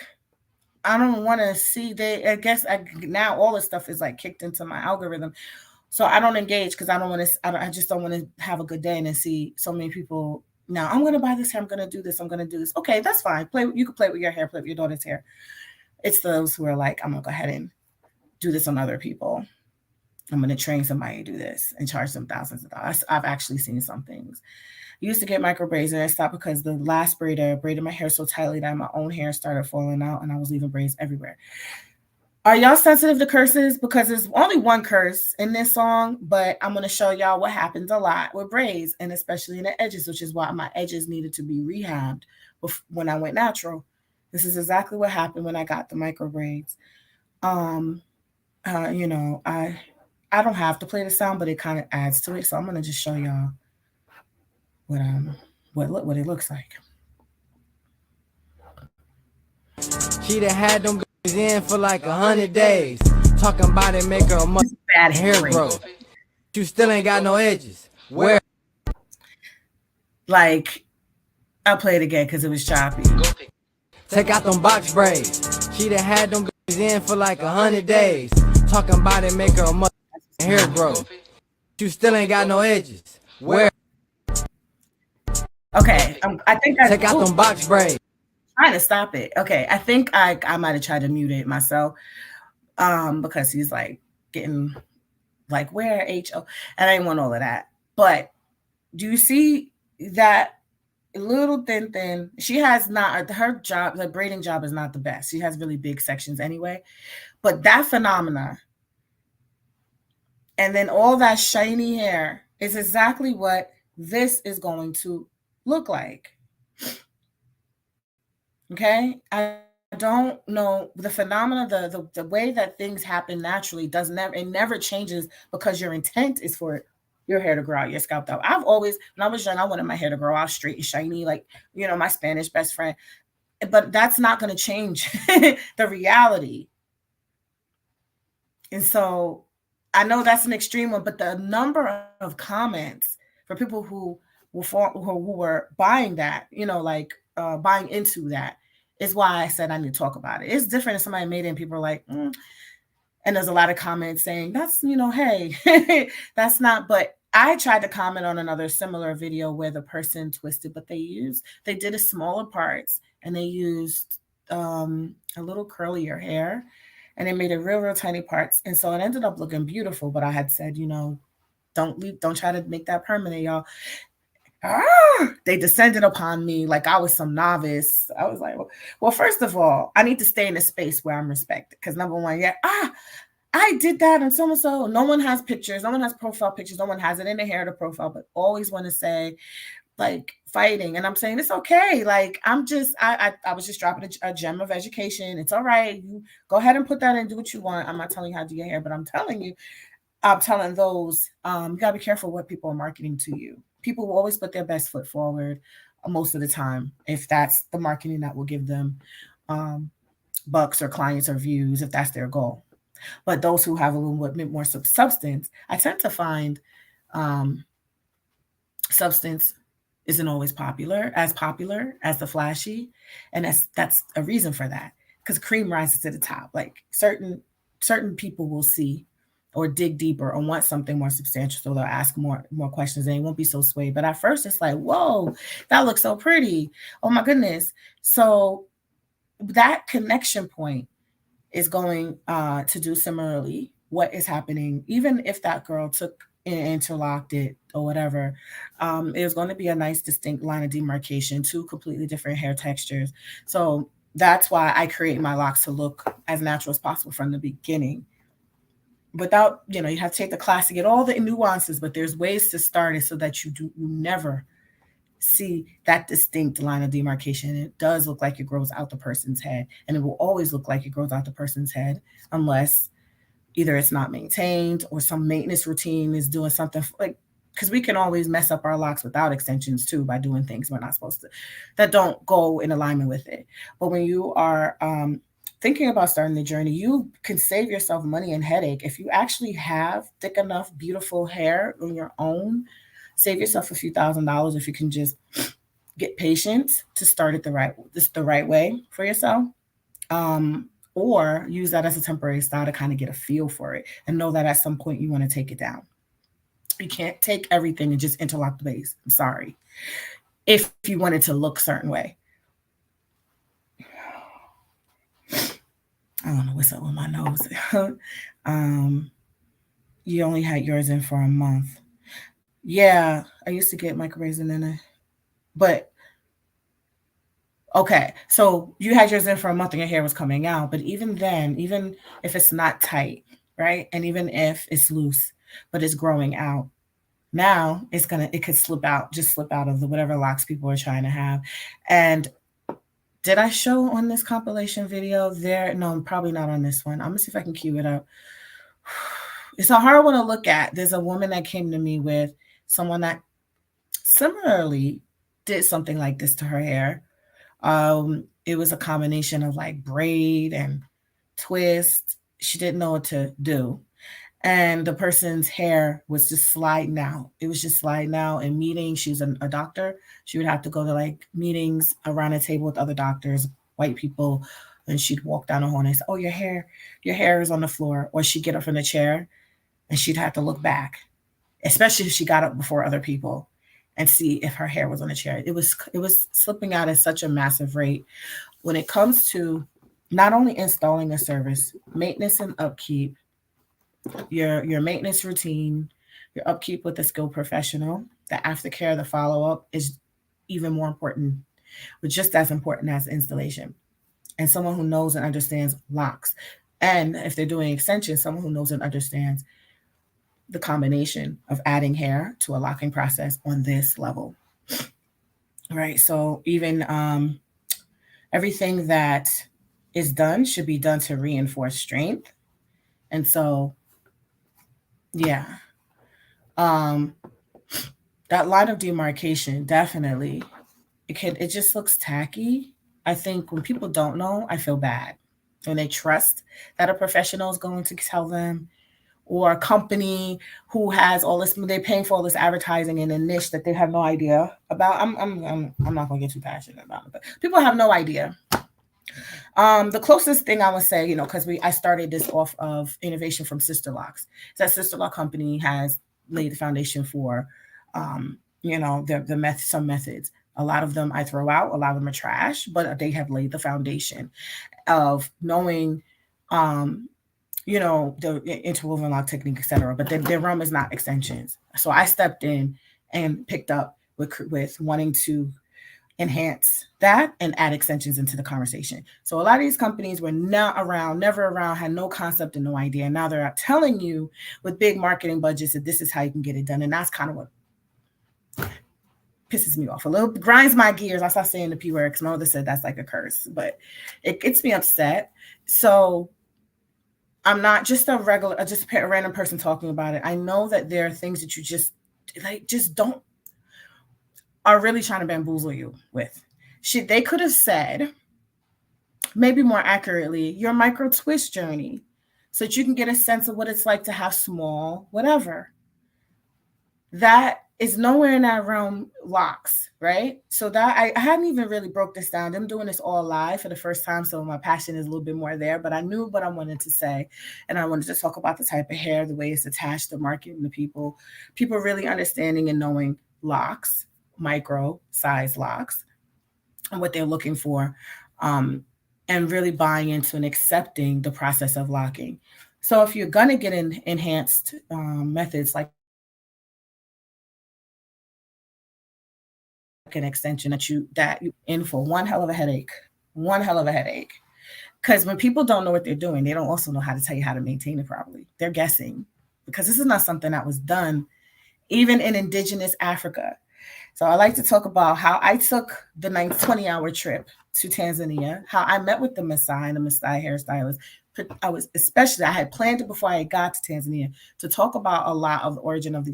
I don't want to see they. I guess now all this stuff is like kicked into my algorithm, so I don't engage because I don't want to. I just don't want to have a good day and then see so many people. Now I'm gonna buy this hair. I'm gonna do this. I'm gonna do this. Okay, that's fine. Play. You can play with your hair. Play with your daughter's hair. It's those who are like, I'm gonna go ahead and do this on other people. I'm gonna train somebody to do this and charge them thousands of dollars. I've actually seen some things. I used to get micro braids and I stopped because the last braider braided my hair so tightly that my own hair started falling out and I was leaving braids everywhere. Are y'all sensitive to curses? Because there's only one curse in this song, but I'm going to show y'all what happens a lot with braids and especially in the edges, which is why my edges needed to be rehabbed when I went natural. This is exactly what happened when I got the micro braids. You know, I don't have to play the sound, but it kind of adds to it. So I'm going to just show y'all what it looks like. She done had them guys in for like 100 days. Talking about it make her a much bad hair growth. You still ain't got no edges. Where? Like, I'll play it again because it was choppy. Take out them box braids. She done had them guys in for like 100 days. Talking about it make her a much hair growth. You still ain't got no edges. Where? Okay, I think I take out them box braids. Trying to stop it. Okay, I think I might have tried to mute it myself, because he's like getting like where HO, and I didn't want all of that. But do you see that little thin? She has not her job. The braiding job is not the best. She has really big sections anyway. But that phenomena, and then all that shiny hair is exactly what this is going to look like. Okay, I don't know the phenomena, the way that things happen naturally never changes because your intent is for your hair to grow out, your scalp out. I've always, when I was young, I wanted my hair to grow out straight and shiny, like my Spanish best friend. But that's not going to change the reality. And so I know that's an extreme one, but the number of comments for people who were buying that, buying into that, is why I said I need to talk about it. It's different if somebody made it and people are like, and there's a lot of comments saying that's, hey, that's not, but I tried to comment on another similar video where the person twisted, but they did a smaller parts and they used a little curlier hair, and they made it real, real tiny parts. And so it ended up looking beautiful. But I had said, don't try to make that permanent, y'all. They descended upon me like I was some novice. I was like, well, first of all, I need to stay in a space where I'm respected. Because number one, yeah, I did that and so and so. No one has pictures. No one has profile pictures. No one has it in the hair, the profile, but always want to say, like, fighting. And I'm saying it's okay. Like, I was just dropping a gem of education. It's all right. You go ahead and put that in, do what you want. I'm not telling you how to do your hair, but I'm telling those, you gotta be careful what people are marketing to you. People will always put their best foot forward most of the time, if that's the marketing that will give them um, bucks or clients or views, if that's their goal. But those who have a little bit more substance, I tend to find um, substance isn't always popular as the flashy, and that's a reason for that, because cream rises to the top. Like certain people will see or dig deeper or want something more substantial, so they'll ask more questions and they won't be so swayed. But at first it's like, whoa, that looks so pretty, oh my goodness. So that connection point is going to do similarly what is happening, even if that girl took and interlocked it or whatever. It was going to be a nice distinct line of demarcation, two completely different hair textures. So that's why I create my locks to look as natural as possible from the beginning, without, you have to take the class to get all the nuances, but there's ways to start it so that you never see that distinct line of demarcation. It does look like it grows out the person's head, and it will always look like it grows out the person's head, unless either it's not maintained or some maintenance routine is doing something like, because we can always mess up our locks without extensions too, by doing things we're not supposed to, that don't go in alignment with it. But when you are thinking about starting the journey, you can save yourself money and headache if you actually have thick enough, beautiful hair on your own. Save yourself a few $1,000s if you can just get patience to start it the right way for yourself. Or use that as a temporary style to kind of get a feel for it, and know that at some point you want to take it down. You can't take everything and just interlock the base. I'm sorry. If you want it to look a certain way. I don't know what's up with my nose. You only had yours in for a month. Yeah, I used to get microbraids in it. But okay, so you had yours in for a month and your hair was coming out. But even then, even if it's not tight, right? And even if it's loose, but it's growing out, now it could slip out, just slip out of the whatever locks people are trying to have. And did I show on this compilation video there? No, probably not on this one. I'm gonna see if I can cue it up. It's a hard one to look at. There's a woman that came to me with someone that similarly did something like this to her hair. It was a combination of like braid and twist. She didn't know what to do. And the person's hair was just sliding out. It was just sliding out in meetings. She's a doctor. She would have to go to like meetings around a table with other doctors, white people, and she'd walk down the hall and say, "Oh, your hair is on the floor." Or she'd get up from the chair and she'd have to look back, especially if she got up before other people, and see if her hair was on the chair. It was slipping out at such a massive rate. When it comes to not only installing a service, maintenance and upkeep, your maintenance routine, your upkeep with a skilled professional, the aftercare, the follow-up is even more important, but just as important as installation. And someone who knows and understands locks. And if they're doing extensions, someone who knows and understands the combination of adding hair to a locking process on this level. Right. So even everything that is done should be done to reinforce strength. And so, yeah, that line of demarcation, definitely, it just looks tacky. I think when people don't know, I feel bad. When they trust that a professional is going to tell them, or a company who has all this, they're paying for all this advertising in a niche that they have no idea about. I'm not gonna get too passionate about it, but people have no idea. The closest thing I would say, because I started this off of innovation from Sister Locks. That Sister Lock company has laid the foundation for, some methods. A lot of them I throw out, a lot of them are trash, but they have laid the foundation of knowing, um, the interwoven lock technique, etc. But their realm is not extensions. So I stepped in and picked up with wanting to enhance that and add extensions into the conversation. So a lot of these companies were not around, never around, had no concept and no idea. Now they're out telling you with big marketing budgets that this is how you can get it done. And that's kind of what pisses me off a little, grinds my gears. I start saying the P word because my mother said that's like a curse, but it gets me upset. So I'm not just a random person talking about it. I know that there are things that you just don't, are really trying to bamboozle you with. They could have said, maybe more accurately, your micro twist journey, so that you can get a sense of what it's like to have small whatever. That is nowhere in that realm locks, right? So that I hadn't even really broke this down. I'm doing this all live for the first time, so my passion is a little bit more there, but I knew what I wanted to say, and I wanted to talk about the type of hair, the way it's attached, the market, and the people really understanding and knowing locks, micro size locks, and what they're looking for, and really buying into and accepting the process of locking. So if you're gonna get in enhanced methods like an extension that you in for one hell of a headache. Because when people don't know what they're doing, they don't also know how to tell you how to maintain it properly. They're guessing, because this is not something that was done even in indigenous Africa. So I like to talk about how I took the 20-hour trip to Tanzania, how I met with the Maasai and the Maasai hairstylist. I had planned it before I got to Tanzania to talk about a lot of the origin of the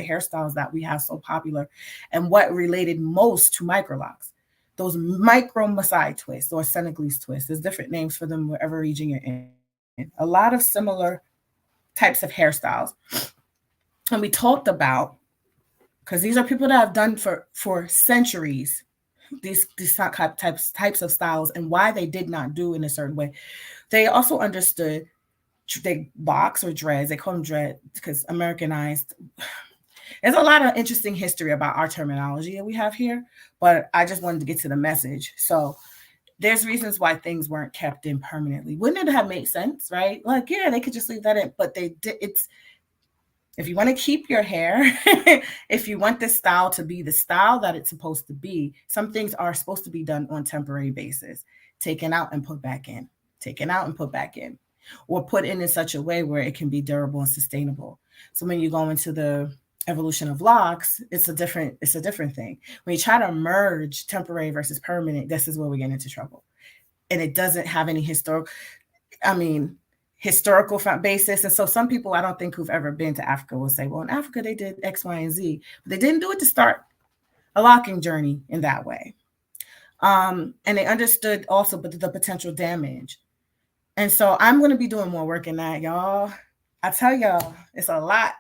hairstyles that we have so popular, and what related most to microlocks. Those micro Maasai twists or Senegalese twists. There's different names for them wherever region you're in. A lot of similar types of hairstyles. And we talked about, because these are people that have done for centuries these types of styles, and why they did not do in a certain way. They also understood they box or dreads. They call them dread because Americanized. There's a lot of interesting history about our terminology that we have here, but I just wanted to get to the message. So there's reasons why things weren't kept in permanently. Wouldn't it have made sense, right? Like, yeah, they could just leave that in, but they did. If you want to keep your hair, if you want this style to be the style that it's supposed to be, some things are supposed to be done on temporary basis, taken out and put back in, taken out and put back in, or put in such a way where it can be durable and sustainable. So when you go into the evolution of locks, it's a different thing. When you try to merge temporary versus permanent, this is where we get into trouble. And it doesn't have any historical basis. And so some people, I don't think, who've ever been to Africa will say, well, in Africa, they did X, Y, and Z. But they didn't do it to start a locking journey in that way. And they understood also the potential damage. And so I'm going to be doing more work in that, y'all. I tell y'all, it's a lot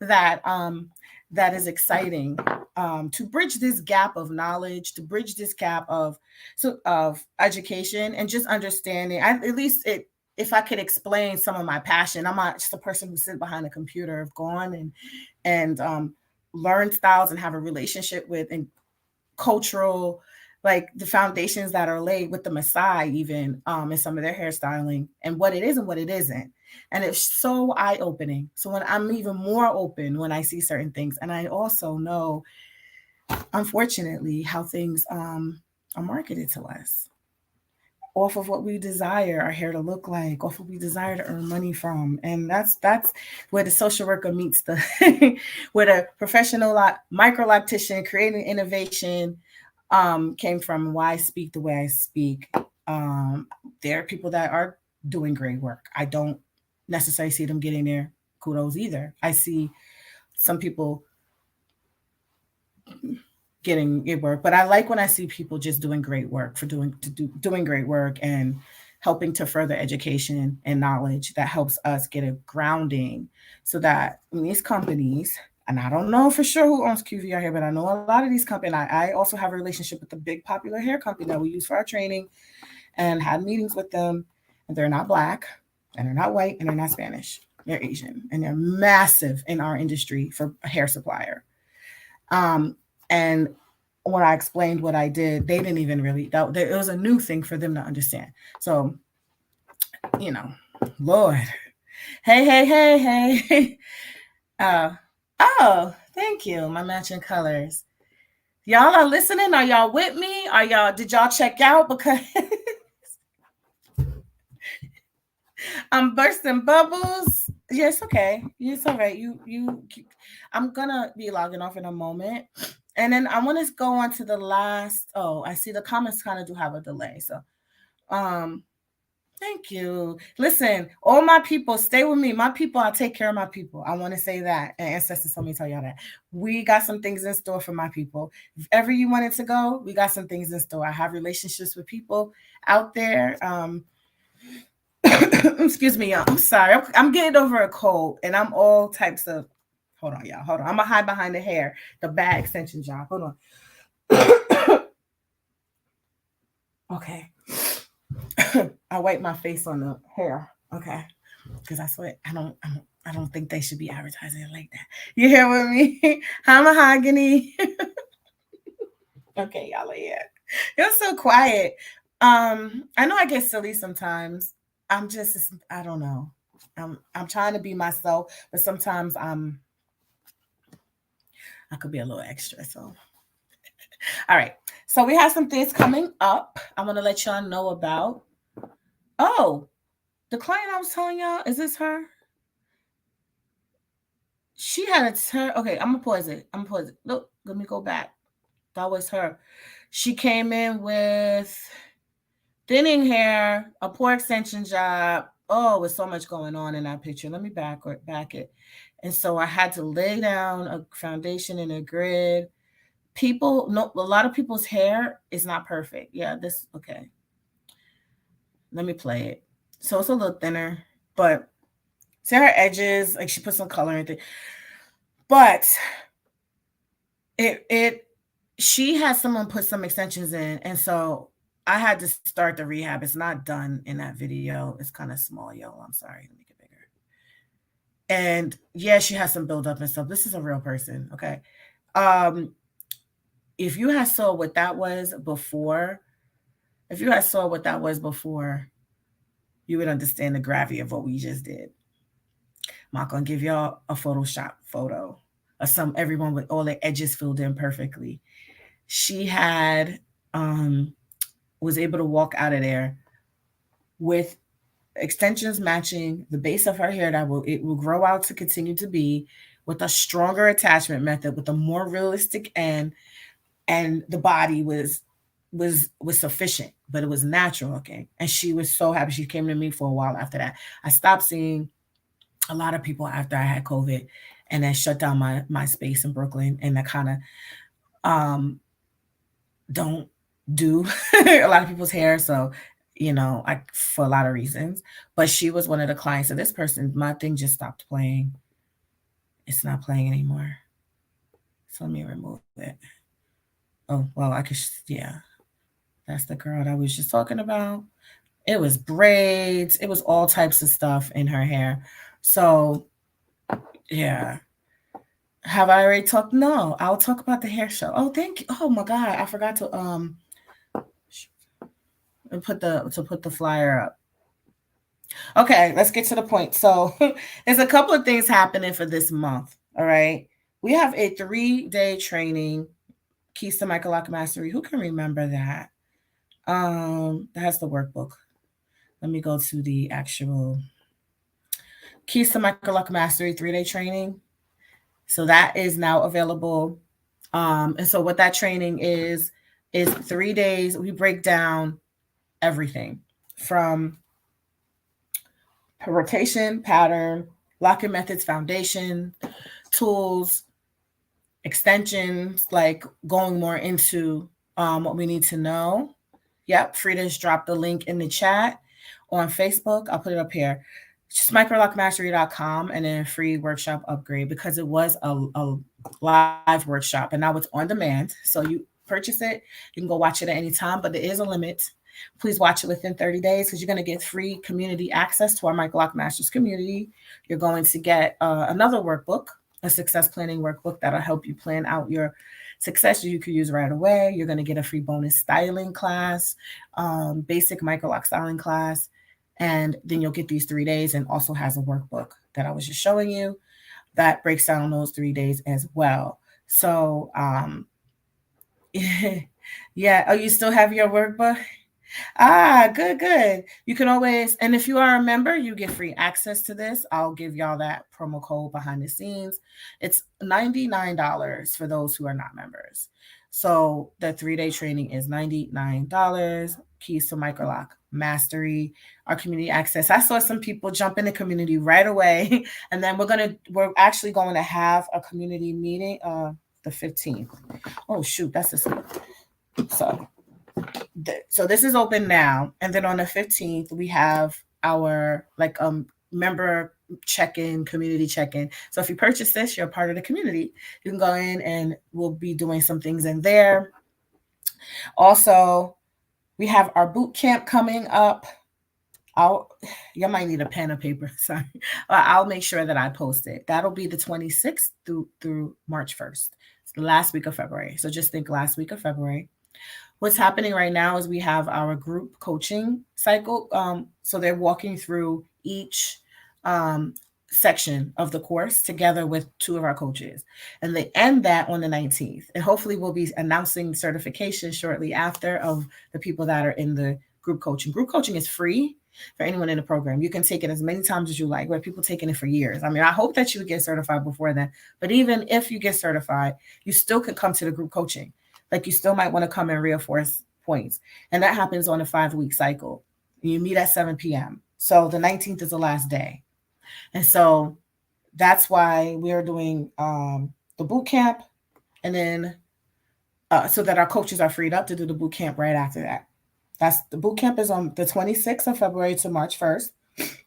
that is exciting, to bridge this gap of knowledge, to bridge this gap of education and just understanding. If I could explain some of my passion, I'm not just a person who sits behind a computer. I've gone and learned styles and have a relationship with and cultural, like the foundations that are laid with the Maasai, even in some of their hairstyling, and what it is and what it isn't. And it's so eye-opening. So when I'm even more open when I see certain things, and I also know, unfortunately, how things are marketed to us off of what we desire our hair to look like, off of what we desire to earn money from. And that's where the social worker meets the where the professional microloctician creating innovation came from, why I speak the way I speak. There are people that are doing great work. I don't necessarily see them getting their kudos either. I see some people getting it work, but I like when I see people just doing great work doing great work and helping to further education and knowledge that helps us get a grounding, so that when these companies, and I don't know for sure who owns QVR here, but I know a lot of these companies. I also have a relationship with the big popular hair company that we use for our training, and had meetings with them. And they're not Black, and they're not white, and they're not Spanish. They're Asian, and they're massive in our industry for a hair supplier. And when I explained what I did, they didn't even really, it was a new thing for them to understand. So, you know, Lord, hey, hey, hey, hey. Uh, oh, thank you. My matching colors. Y'all are listening? Are y'all with me? Did y'all check out? Because I'm bursting bubbles. Yes, okay. It's all right. I'm gonna be logging off in a moment. And then I want to go on to the last. Oh, I see the comments kind of do have a delay. So um thank you. Listen, all my people, stay with me. My people, I take care of my people. I want to say that. And ancestors told me to tell y'all that. We got some things in store for my people. If ever you wanted to go, we got some things in store. I have relationships with people out there. Excuse me, y'all. I'm sorry. I'm getting over a cold and I'm all types of. Hold on, y'all. Hold on. I'm going to hide behind the hair, the bad extension job. Hold on. Okay. I wipe my face on the hair. Okay. Because I swear I don't think they should be advertising it like that. You hear with me? Hi, Mahogany. Okay, y'all are here. You're so quiet. I know I get silly sometimes. I don't know. I'm trying to be myself, but sometimes I could be a little extra. So all right. So we have some things coming up. I want to let y'all know about. Oh, the client I was telling y'all, is this her? She had a turn. Okay, I'm gonna pause it. Look, let me go back. That was her. She came in with thinning hair, a poor extension job. Oh, with so much going on in that picture. Let me back it. And so I had to lay down a foundation and a grid. People, no, a lot of people's hair is not perfect. Yeah, this okay. Let me play it. So it's a little thinner, but see her edges, like she put some color in it. But it she had someone put some extensions in, and so I had to start the rehab. It's not done in that video. It's kind of small, yo. I'm sorry. Let me make it bigger. And yeah, she has some buildup and stuff. This is a real person, okay? Um, if you had saw what that was before, you would understand the gravity of what we just did. I'm not gonna give y'all a Photoshop photo of everyone with all the edges filled in perfectly. She had was able to walk out of there with extensions matching the base of her hair it will grow out to continue to be with a stronger attachment method with a more realistic end, and the body was sufficient, but it was natural. Okay, and she was so happy. She came to me for a while after that. I stopped seeing a lot of people after I had COVID, and then shut down my space in Brooklyn, and I kind of don't do a lot of people's hair. So, for a lot of reasons. But she was one of the clients. So this person, my thing just stopped playing. It's not playing anymore. So let me remove it. Oh, well, I could, yeah. That's the girl that I was just talking about. It was braids. It was all types of stuff in her hair. So, yeah. Have I already talked? No, I'll talk about the hair show. Oh, thank you. Oh my God, I forgot to put the flyer up. Okay, let's get to the point. So, there's a couple of things happening for this month. All right, we have a 3-day training, Keys to Microloc Mastery. Who can remember that? That has the workbook. Let me go to the actual Keys to Microloc Mastery 3-day training. So that is now available. And so what that training is 3 days. We break down everything from rotation, pattern, locking methods, foundation, tools, extensions, like going more into what we need to know. Yep, Frida's dropped the link in the chat on Facebook. I'll put it up here. Just microlocmastery.com and then free workshop upgrade, because it was a live workshop and now it's on demand. So you purchase it, you can go watch it at any time, but there is a limit. Please watch it within 30 days because you're going to get free community access to our Microloc Masters community. You're going to get another workbook a success planning workbook that'll help you plan out your success you could use right away. You're going to get a free bonus styling class, basic microloc styling class, and then you'll get these 3 days, and also has a workbook that I was just showing you that breaks down those 3 days as well. So, yeah. Oh, you still have your workbook? Ah, good, good. You can always, and if you are a member, you get free access to this. I'll give y'all that promo code behind the scenes. It's $99 for those who are not members. So the 3 day training is $99. Keys to Microloc Mastery, our community access. I saw some people jump in the community right away, and then we're actually going to have a community meeting the 15th. Oh shoot, that's this week. So this is open now, and then on the 15th we have our member check-in, community check-in. So if you purchase this, you're a part of the community. You can go in and we'll be doing some things in there. Also, we have our boot camp coming up. You might need a pen or paper. Sorry, I'll make sure that I post it. That'll be the 26th through March 1st. It's the last week of February. So just think last week of February. What's happening right now is we have our group coaching cycle. So they're walking through each section of the course together with two of our coaches, and they end that on the 19th. And hopefully we'll be announcing certification shortly after of the people that are in the group coaching. Group coaching is free for anyone in the program. You can take it as many times as you like. We have people taking it for years. I mean, I hope that you get certified before then, but even if you get certified, you still can come to the group coaching. Like, you still might want to come and reinforce points. And that happens on a 5-week cycle. You meet at 7 p.m. So the 19th is the last day. And so that's why we're doing the boot camp. And then so that our coaches are freed up to do the boot camp right after that. The boot camp is on the 26th of February to March 1st.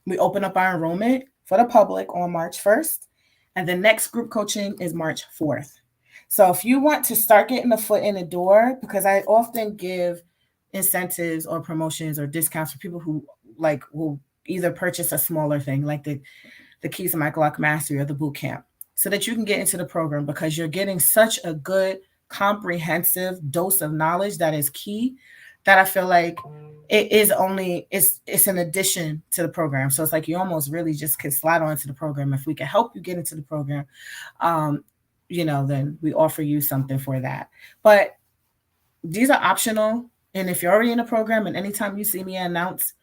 We open up our enrollment for the public on March 1st. And the next group coaching is March 4th. So if you want to start getting a foot in the door, because I often give incentives or promotions or discounts for people who will either purchase a smaller thing like the Keys to Microloc Mastery or the boot camp, so that you can get into the program, because you're getting such a good comprehensive dose of knowledge that is key, that I feel like it's an addition to the program. So it's like you almost really just could slide on into the program. If we can help you get into the program, then we offer you something for that. But these are optional. And if you're already in a program, and anytime you see me announce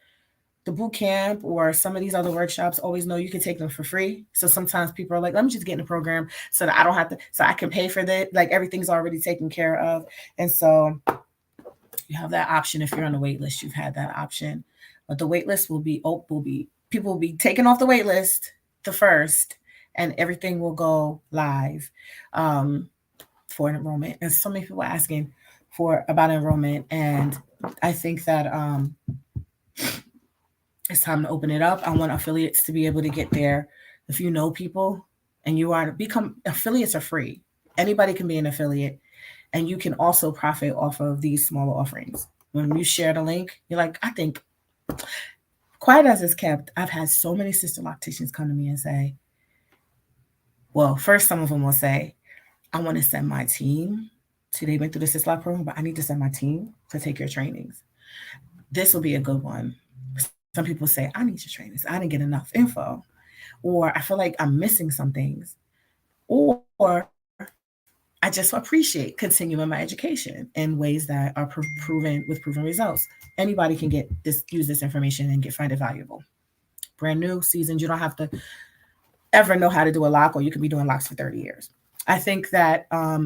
the boot camp or some of these other workshops, always know you can take them for free. So sometimes people are like, let me just get in the program so that I don't have to, so I can pay for that. Like, everything's already taken care of. And so you have that option. If you're on the wait list, you've had that option. But the wait list people will be taken off the wait list the first, and everything will go live for enrollment. And so many people are asking about enrollment, and I think that it's time to open it up. I want affiliates to be able to get there. If you know people and you are to become affiliates, are free. Anybody can be an affiliate, and you can also profit off of these smaller offerings. When you share the link, you're like, I think, quiet as it's kept, I've had so many sister locticians come to me and say, well, first, some of them will say, I want to send my team to, they went through the sister lock program, but I need to send my team to take your trainings. This will be a good one. Some people say, I need your trainings. I didn't get enough info. Or I feel like I'm missing some things. Or I just appreciate continuing my education in ways that are proven with proven results. Anybody can use this information and find it valuable. Brand new, seasoned, you don't have to ever know how to do a lock, or you could be doing locks for 30 years. I think that I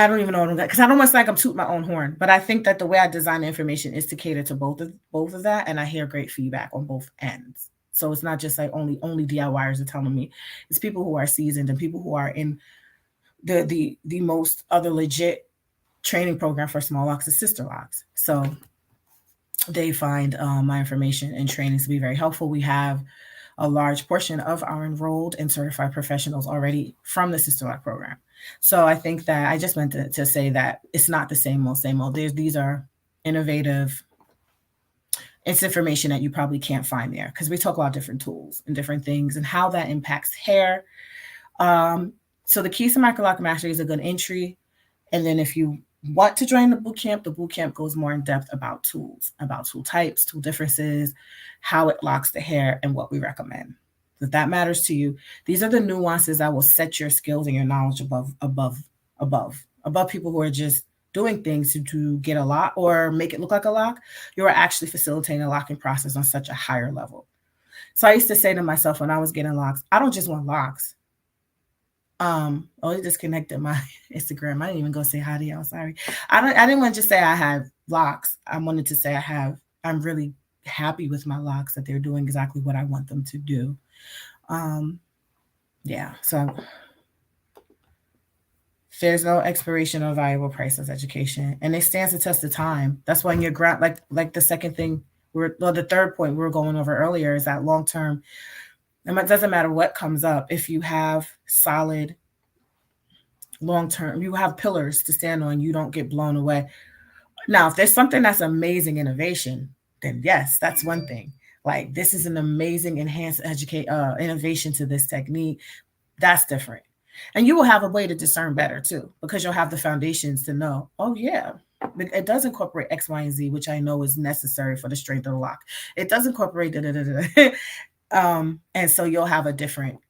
don't even know because I don't want to like I'm tooting my own horn, but I think that the way I design the information is to cater to both of that, and I hear great feedback on both ends. So it's not just like only DIYers are telling me. It's people who are seasoned and people who are in the most other legit training program for small locks and sister locks. So they find my information and trainings to be very helpful. We have a large portion of our enrolled and certified professionals already from the sister lock program. So I think that I just meant to say that it's not the same old. These are innovative It's information that you probably can't find there because we talk about different tools and different things and how that impacts hair. Um, so the keys to Microloc Mastery is a good entry. And then if you want to join the boot camp goes more in depth about tools, about tool types, tool differences, how it locks the hair, and what we recommend. If that matters to you, these are the nuances that will set your skills and your knowledge above people who are just doing things to get a lock or make it look like a lock. You're actually facilitating a locking process on such a higher level. So I used to say to myself when I was getting locks, I don't just want locks. Oh, it disconnected my Instagram. I didn't even go say hi to y'all. Sorry. I didn't want to just say I have locks. I wanted to say I'm really happy with my locks that they're doing exactly what I want them to do. Yeah. So there's no expiration of valuable priceless education, and it stands the test of time. That's when your grant, like the second thing the third point we were going over earlier is that long term. And it doesn't matter what comes up if you have solid long term, you have pillars to stand on, you don't get blown away. Now, if there's something that's amazing innovation, then yes, that's one thing. Like this is an amazing enhanced innovation to this technique. That's different. And you will have a way to discern better too, because you'll have the foundations to know, oh yeah, it does incorporate X, Y, and Z, which I know is necessary for the strength of the lock. It does incorporate da, da, da, da. And so you'll have a different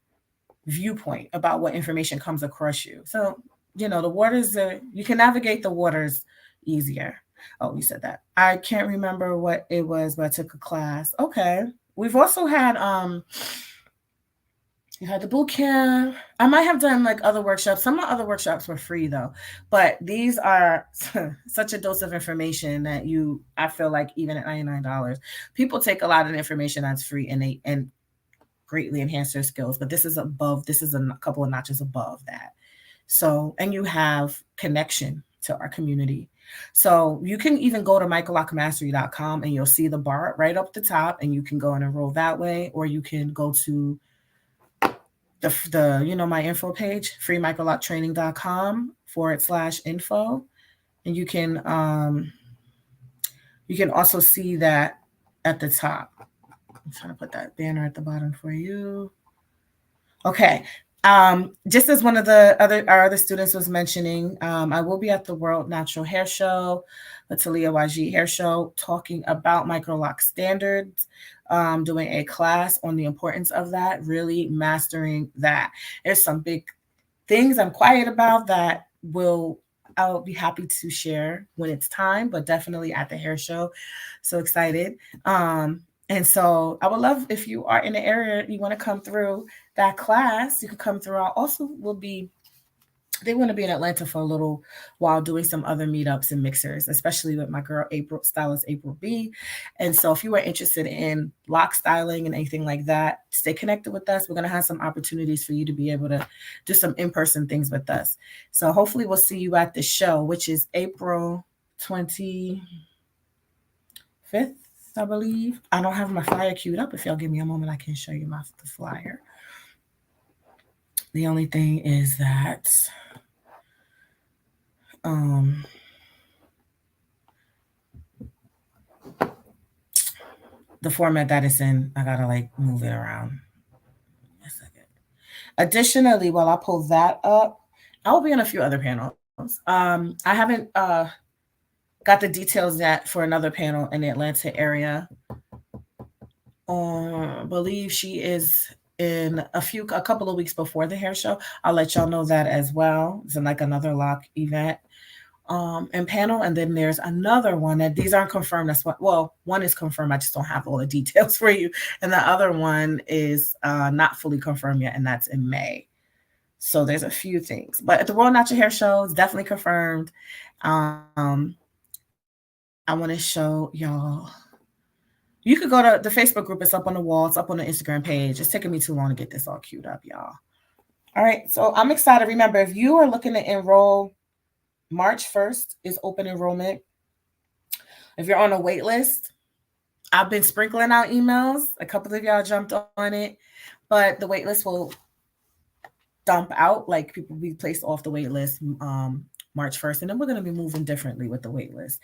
viewpoint about what information comes across you. So, the waters you can navigate the waters easier. Oh, you said that. I can't remember what it was, but I took a class. Okay. We've also had you had the boot camp. I might have done like other workshops. Some of the other workshops were free though, but these are such a dose of information that I feel like even at $99, people take a lot of information that's free and greatly enhance their skills. But this is a couple of notches above that. So, and you have connection to our community. So you can even go to microlocmastery.com and you'll see the bar right up the top, and you can go and enroll that way, or you can go to the my info page, freemicroloctraining.com/info, and you can also see that at the top. I'm trying to put that banner at the bottom for you. Okay. Just as one of our other students was mentioning, I will be at the World Natural Hair Show, the Talia YG Hair Show, talking about Microloc standards, doing a class on the importance of that, really mastering that. There's some big things I'm quiet about that I'll be happy to share when it's time, but definitely at the hair show. So excited. And so I would love if you are in the area, you want to come through that class, you can come through. I also they want to be in Atlanta for a little while doing some other meetups and mixers, especially with my girl, stylist April B. And so if you are interested in lock styling and anything like that, stay connected with us. We're going to have some opportunities for you to be able to do some in-person things with us. So hopefully we'll see you at the show, which is April 25th. I believe. I don't have my flyer queued up. If y'all give me a moment, I can show you the flyer. The only thing is that the format that it's in, I gotta move it around. A second. Additionally, while I pull that up, I will be on a few other panels. I haven't got the details yet for another panel in the Atlanta area. I believe she is in a couple of weeks before the hair show. I'll let y'all know that as well. It's in another lock event and panel. And then there's another one that these aren't confirmed. One is confirmed. I just don't have all the details for you. And the other one is not fully confirmed yet, and that's in May. So there's a few things. But at the World Natural Hair Show, it's definitely confirmed. I want to show y'all. You could go to the Facebook group. It's up on the wall. It's up on the Instagram page. It's taking me too long to get this all queued up, y'all. All right. So I'm excited. Remember, if you are looking to enroll, March 1st is open enrollment. If you're on a wait list, I've been sprinkling out emails. A couple of y'all jumped on it, but the wait list will dump out. People will be placed off the wait list March 1st. And then we're going to be moving differently with the wait list.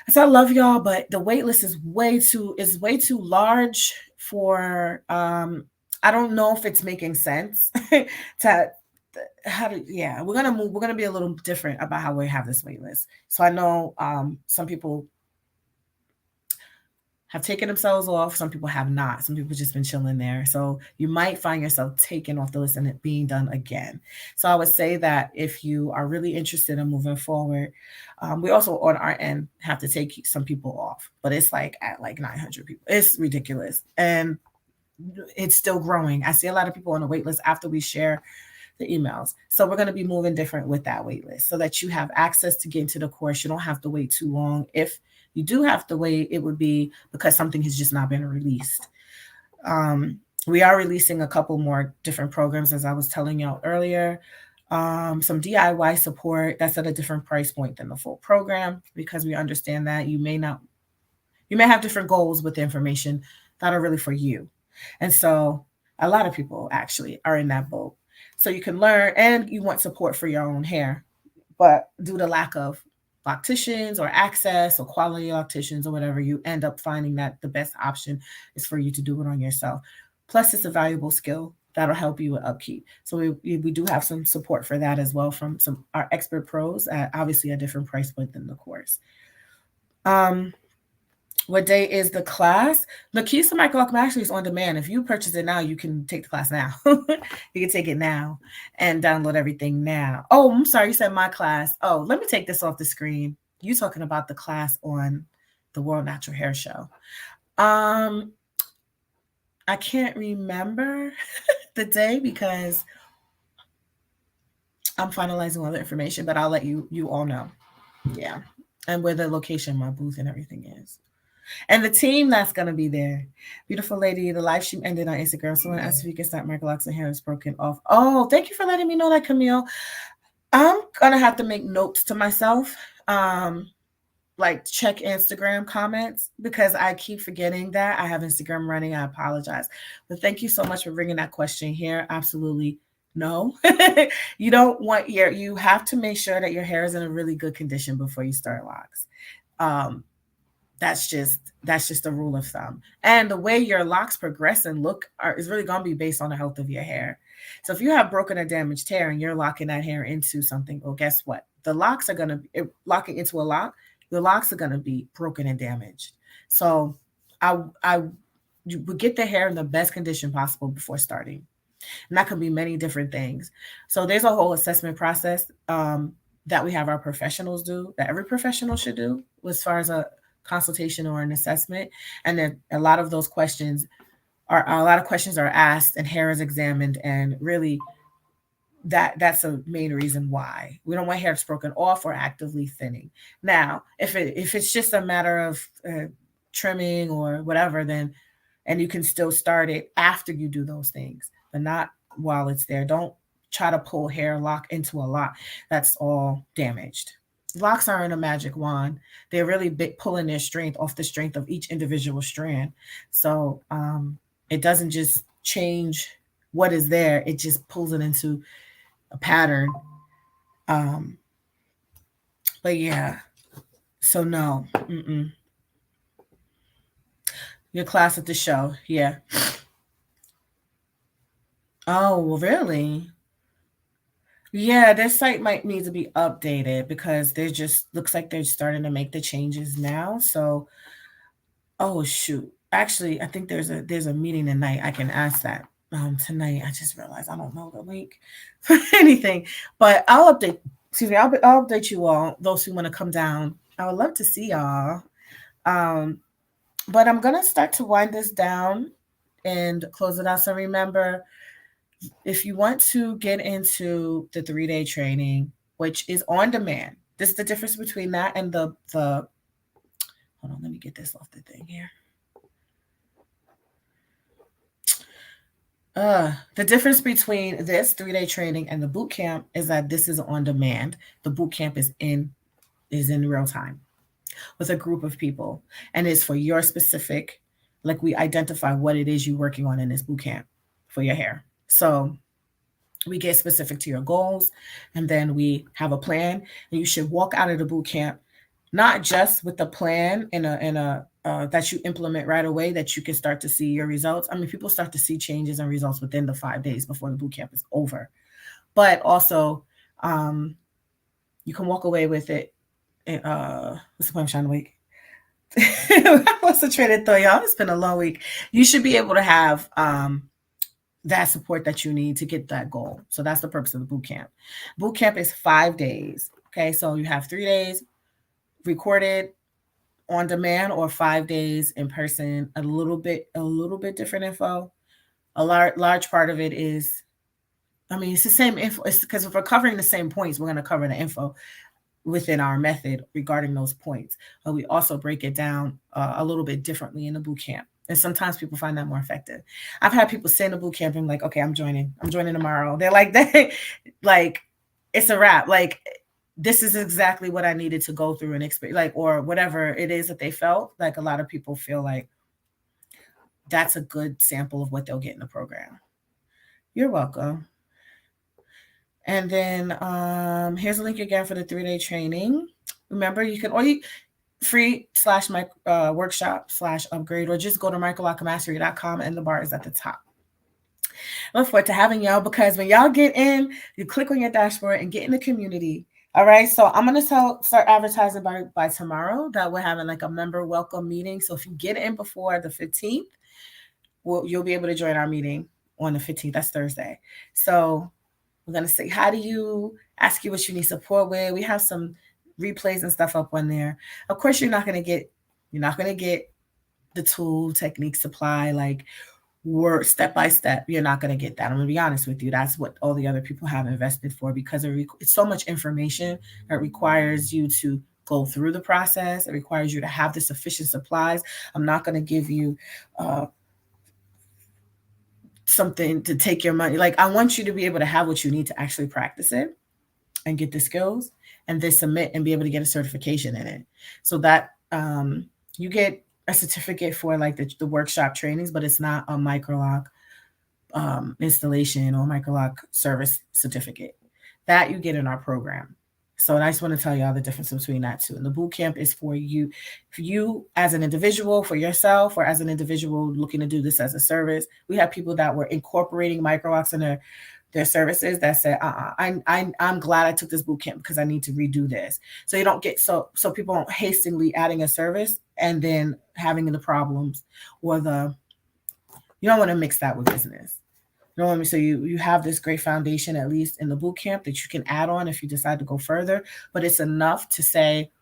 So I love y'all, but the wait list is way too large for I don't know if it's making sense to how to yeah, we're gonna be a little different about how we have this wait list. So I know some people have taken themselves off, some people have not. Some people just been chilling there. So you might find yourself taken off the list and it being done again. So I would say that if you are really interested in moving forward, we also on our end have to take some people off, but it's like at like 900 people. It's ridiculous. And it's still growing. I see a lot of people on the wait list after we share the emails. So we're going to be moving different with that wait list so that you have access to get into the course. You don't have to wait too long. If you do have to wait, it would be because something has just not been released. We are releasing a couple more different programs, as I was telling y'all earlier. Some DIY support that's at a different price point than the full program because we understand that you may have different goals with the information that are really for you. And so a lot of people actually are in that boat. So you can learn and you want support for your own hair, but due to lack of locticians or access or quality locticians or whatever, you end up finding that the best option is for you to do it on yourself. Plus, it's a valuable skill that'll help you with upkeep. So we do have some support for that as well from some our expert pros at obviously a different price point than the course. What day is the class? The keys to Microloc Mastery is on demand. If you purchase it now, you can take the class now. You can take it now and download everything now. Oh, I'm sorry, you said my class. Oh, let me take this off the screen. You talking about the class on the World Natural Hair Show. I can't remember the day because I'm finalizing all the information, but I'll let you all know. Yeah. And where the location, my booth and everything is. And the team that's gonna be there. Beautiful lady, the live stream ended on Instagram. Someone asked if you can start Microlocs and hair is broken off. Oh, thank you for letting me know that, Camille. I'm gonna have to make notes to myself. Like check Instagram comments because I keep forgetting that. I have Instagram running. I apologize. But thank you so much for bringing that question here. Absolutely no. You don't want you have to make sure that your hair is in a really good condition before you start locks. Um, that's just a rule of thumb. And the way your locks progress and look is really going to be based on the health of your hair. So if you have broken or damaged hair and you're locking that hair into something, well, guess what? The locks are going to locking into a lock. The locks are going to be broken and damaged. So I you would get the hair in the best condition possible before starting. And that could be many different things. So there's a whole assessment process that we have our professionals do, that every professional should do as far as a consultation or an assessment. And then a lot of questions are asked and hair is examined, and really that's a main reason why we don't want hair that's broken off or actively thinning. Now if it's just a matter of trimming or whatever, then and you can still start it after you do those things, but not while it's there. Don't try to pull hair lock into a lock that's all damaged. Locks aren't a magic wand. They're really pulling their strength off the strength of each individual strand. So it doesn't just change what is there, it just pulls it into a pattern. But yeah, so no. Your class at the show, yeah. Oh, well, really? Yeah, their site might need to be updated because they're just looks like they're starting to make the changes now. So, oh shoot. Actually, I think there's a meeting tonight. I can ask that tonight. I just realized I don't know the link for anything, but I'll update. Excuse me. I'll update you all. Those who want to come down, I would love to see y'all. But I'm gonna start to wind this down and close it out. So remember, if you want to get into the 3-day training, which is on demand, this is the difference between that and the hold on, let me get this off the thing here. The difference between this 3-day training and the boot camp is that this is on demand. The boot camp is in real time with a group of people and is for your specific, like we identify what it is you're working on in this boot camp for your hair. So we get specific to your goals, and then we have a plan, and you should walk out of the boot camp not just with the plan in a that you implement right away that you can start to see your results. I mean, people start to see changes and results within the 5 days before the boot camp is over, but also um, you can walk away with it. What's the point I'm trying to make? What's the train of thought, y'all? It's been a long week. You should be able to have that support that you need to get that goal. So that's the purpose of the boot camp. Boot camp is 5 days. Okay, so you have 3 days recorded on demand or 5 days in person. A little bit different info. A large part of it is, I mean, it's the same info. It's because if we're covering the same points, we're going to cover the info within our method regarding those points. But we also break it down a little bit differently in the boot camp. And sometimes people find that more effective. I've had people say in the boot camp, I'm like, okay, I'm joining tomorrow. They're like, like, it's a wrap. Like, this is exactly what I needed to go through and experience, like, or whatever it is that they felt. Like, a lot of people feel like that's a good sample of what they'll get in the program. You're welcome. And then here's a link again for the 3-day training. Remember, you can free / workshop / upgrade, or just go to microlocmastery.com and the bar is at the top. I look forward to having y'all, because when y'all get in, you click on your dashboard and get in the community. All right, so I'm going to start advertising by tomorrow that we're having like a member welcome meeting. So if you get in before the 15th, you'll be able to join our meeting on the 15th. That's Thursday. So we're going to say hi to you, ask you what you need support with. We have some replays and stuff up on there. Of course, you're not going to get the tool, technique, supply, like work step by step. You're not going to get that. I'm going to be honest with you. That's what all the other people have invested for, because it's so much information that requires you to go through the process. It requires you to have the sufficient supplies. I'm not going to give you something to take your money. Like, I want you to be able to have what you need to actually practice it and get the skills, and then submit and be able to get a certification in it. So that you get a certificate for like the workshop trainings, but it's not a Microloc installation or Microloc service certificate. That you get in our program. So I just want to tell y'all the difference between that two. And the boot camp is for you as an individual, for yourself, or as an individual looking to do this as a service. We have people that were incorporating Microlocs in their services that said, I'm glad I took this boot camp because I need to redo this. So you don't get so people aren't hastily adding a service and then having the problems, or you don't want to mix that with business. You know what I mean? So you have this great foundation, at least in the boot camp, that you can add on if you decide to go further. But it's enough to say,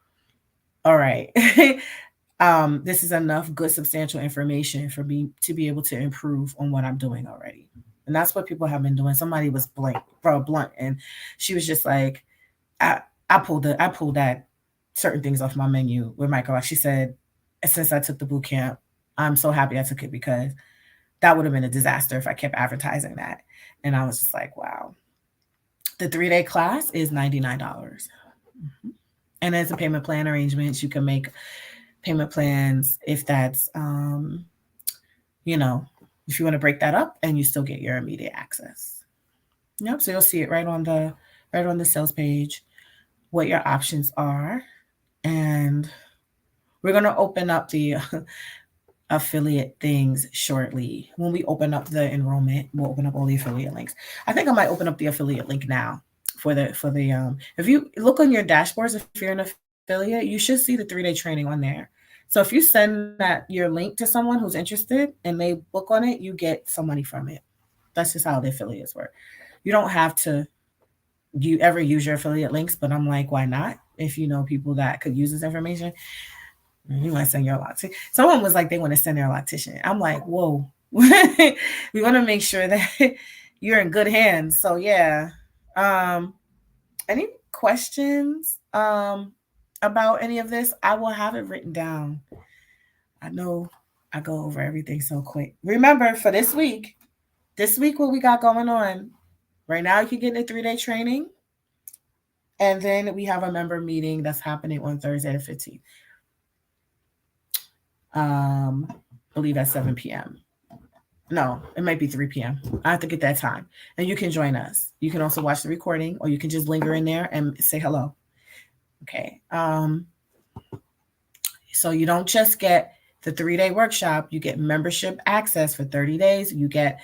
all right, this is enough good, substantial information for me to be able to improve on what I'm doing already. And that's what people have been doing. Somebody was blunt, and she was just like, I pulled that certain things off my menu with Microloc. She said, since I took the boot camp, I'm so happy I took it, because that would have been a disaster if I kept advertising that. And I was just like, wow. The 3-day class is $99. Mm-hmm. And it's a payment plan arrangements. You can make payment plans if that's, if you want to break that up, and you still get your immediate access. Yep. So you'll see it right on the sales page, what your options are. And we're going to open up the affiliate things shortly. When we open up the enrollment, we'll open up all the affiliate links. I think I might open up the affiliate link now for the if you look on your dashboards, if you're an affiliate, you should see the 3-day training on there. So if you send your link to someone who's interested and they book on it, you get some money from it. That's just how the affiliates work. You don't have to ever use your affiliate links, but I'm like, why not? If you know people that could use this information, you want to send your loctician. Someone was like, they want to send their loctician. I'm like, whoa. We want to make sure that you're in good hands. So yeah. Any questions about any of this? I will have it written down. I know I go over everything so quick. Remember, for this week, what we got going on right now, you can get in a 3-day training. And then we have a member meeting that's happening on Thursday the 15th. I believe at 7 p.m. No, it might be 3 p.m. I have to get that time. And you can join us. You can also watch the recording, or you can just linger in there and say hello. Okay. So you don't just get the 3-day workshop, you get membership access for 30 days. You get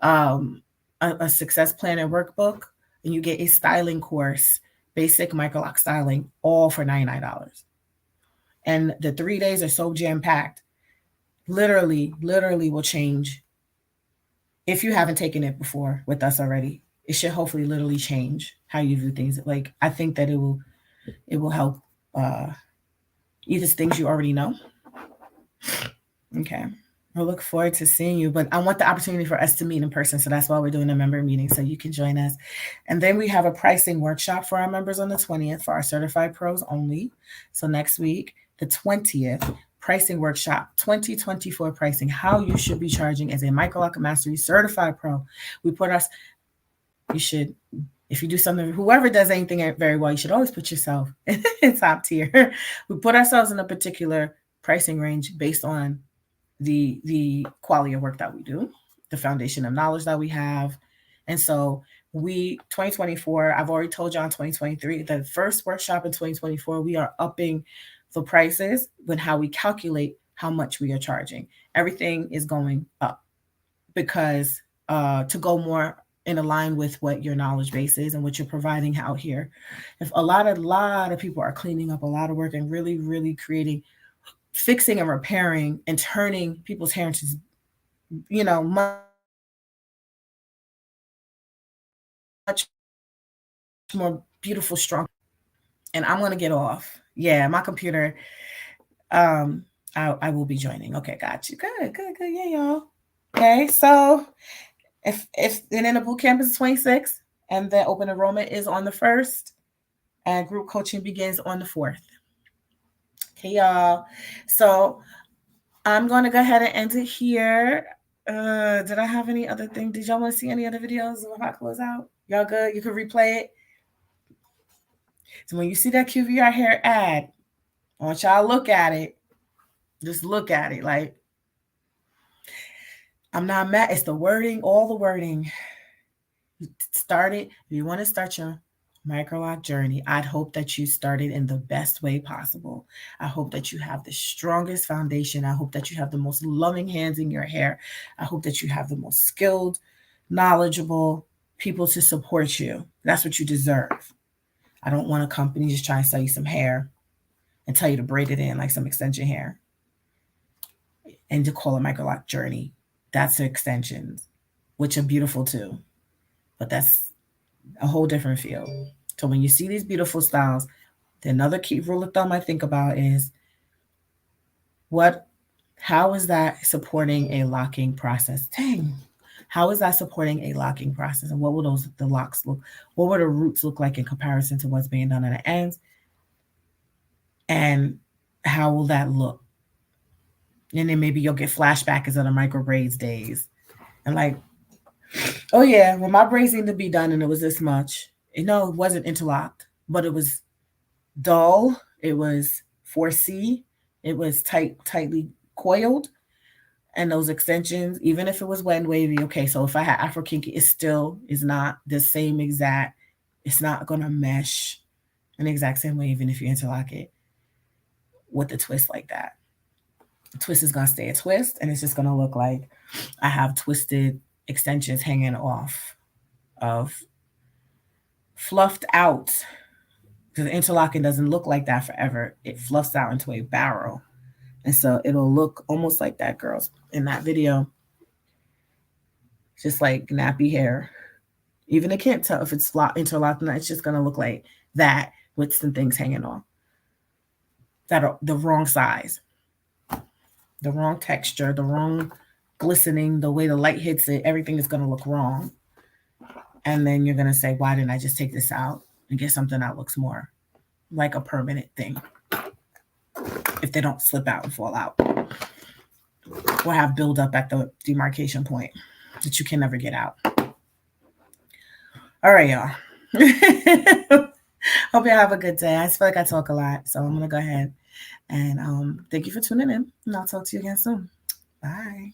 um, a success planner workbook, and you get a styling course, basic microlock styling, all for $99. And the 3 days are so jam packed, literally will change. If you haven't taken it before with us already, it should hopefully literally change how you view things. Like, I think that it will help either things you already know. Okay. I look forward to seeing you, but I want the opportunity for us to meet in person. So that's why we're doing a member meeting, so you can join us. And then we have a pricing workshop for our members on the 20th for our certified pros only. So next week, the 20th, pricing workshop 2024 pricing, how you should be charging as a Microloc Mastery certified pro. We put us, you should, if you do something, whoever does anything very well, you should always put yourself in top tier. We put ourselves in a particular pricing range based on the quality of work that we do, the foundation of knowledge that we have. And so 2024, I've already told you on 2023, the first workshop in 2024, we are upping the prices with how we calculate how much we are charging. Everything is going up because to go more in line with what your knowledge base is and what you're providing out here. If a lot of people are cleaning up a lot of work and really creating, fixing and repairing and turning people's hair into, much more beautiful, strong. And I'm gonna get off. Yeah, my computer. I will be joining. Okay, got you. Good. Yeah, y'all. Okay, so if and then the boot camp is 26th, and the open enrollment is on the 1st, and group coaching begins on the 4th. Okay, y'all. So I'm going to go ahead and end it here. Did I have any other thing? Did y'all want to see any other videos if I close out? Y'all good? You can replay it. So when you see that QVR hair ad, I want y'all to look at it. Just look at it. Like, I'm not mad. It's the wording, all the wording. Start it. If you want to start your Microloc journey, I'd hope that you started in the best way possible. I hope that you have the strongest foundation. I hope that you have the most loving hands in your hair. I hope that you have the most skilled, knowledgeable people to support you. That's what you deserve. I don't want a company just trying to sell you some hair and tell you to braid it in like some extension hair and to call it Microloc journey. That's the extensions, which are beautiful too, but that's a whole different field. So when you see these beautiful styles, the another key rule of thumb I think about is how is that supporting a locking process? Dang. How is that supporting a locking process? And what will the locks look? What will the roots look like in comparison to what's being done at the ends? And how will that look? And then maybe you'll get flashbacks of the micro braids days. And like, oh yeah, well, my braids need to be done and it was this much. It wasn't interlocked, but it was dull. It was 4C. It was tightly coiled. And those extensions, even if it was wet and wavy, okay, so if I had Afro Kinky, it still is not the same exact, it's not going to mesh in the exact same way, even if you interlock it with the twist like that. The twist is going to stay a twist, and it's just going to look like I have twisted extensions hanging off of fluffed out, because interlocking doesn't look like that forever. It fluffs out into a barrel. And so it'll look almost like that, girls, in that video. Just like nappy hair. Even I can't tell if it's interlocked or not. It's just going to look like that with some things hanging off that are the wrong size, the wrong texture, the wrong glistening, the way the light hits it. Everything is going to look wrong. And then you're going to say, why didn't I just take this out and get something that looks more like a permanent thing? If they don't slip out and fall out or have buildup at the demarcation point that you can never get out. All right, y'all. Hope you have a good day. I just feel like I talk a lot, so I'm going to go ahead and thank you for tuning in, and I'll talk to you again soon. Bye.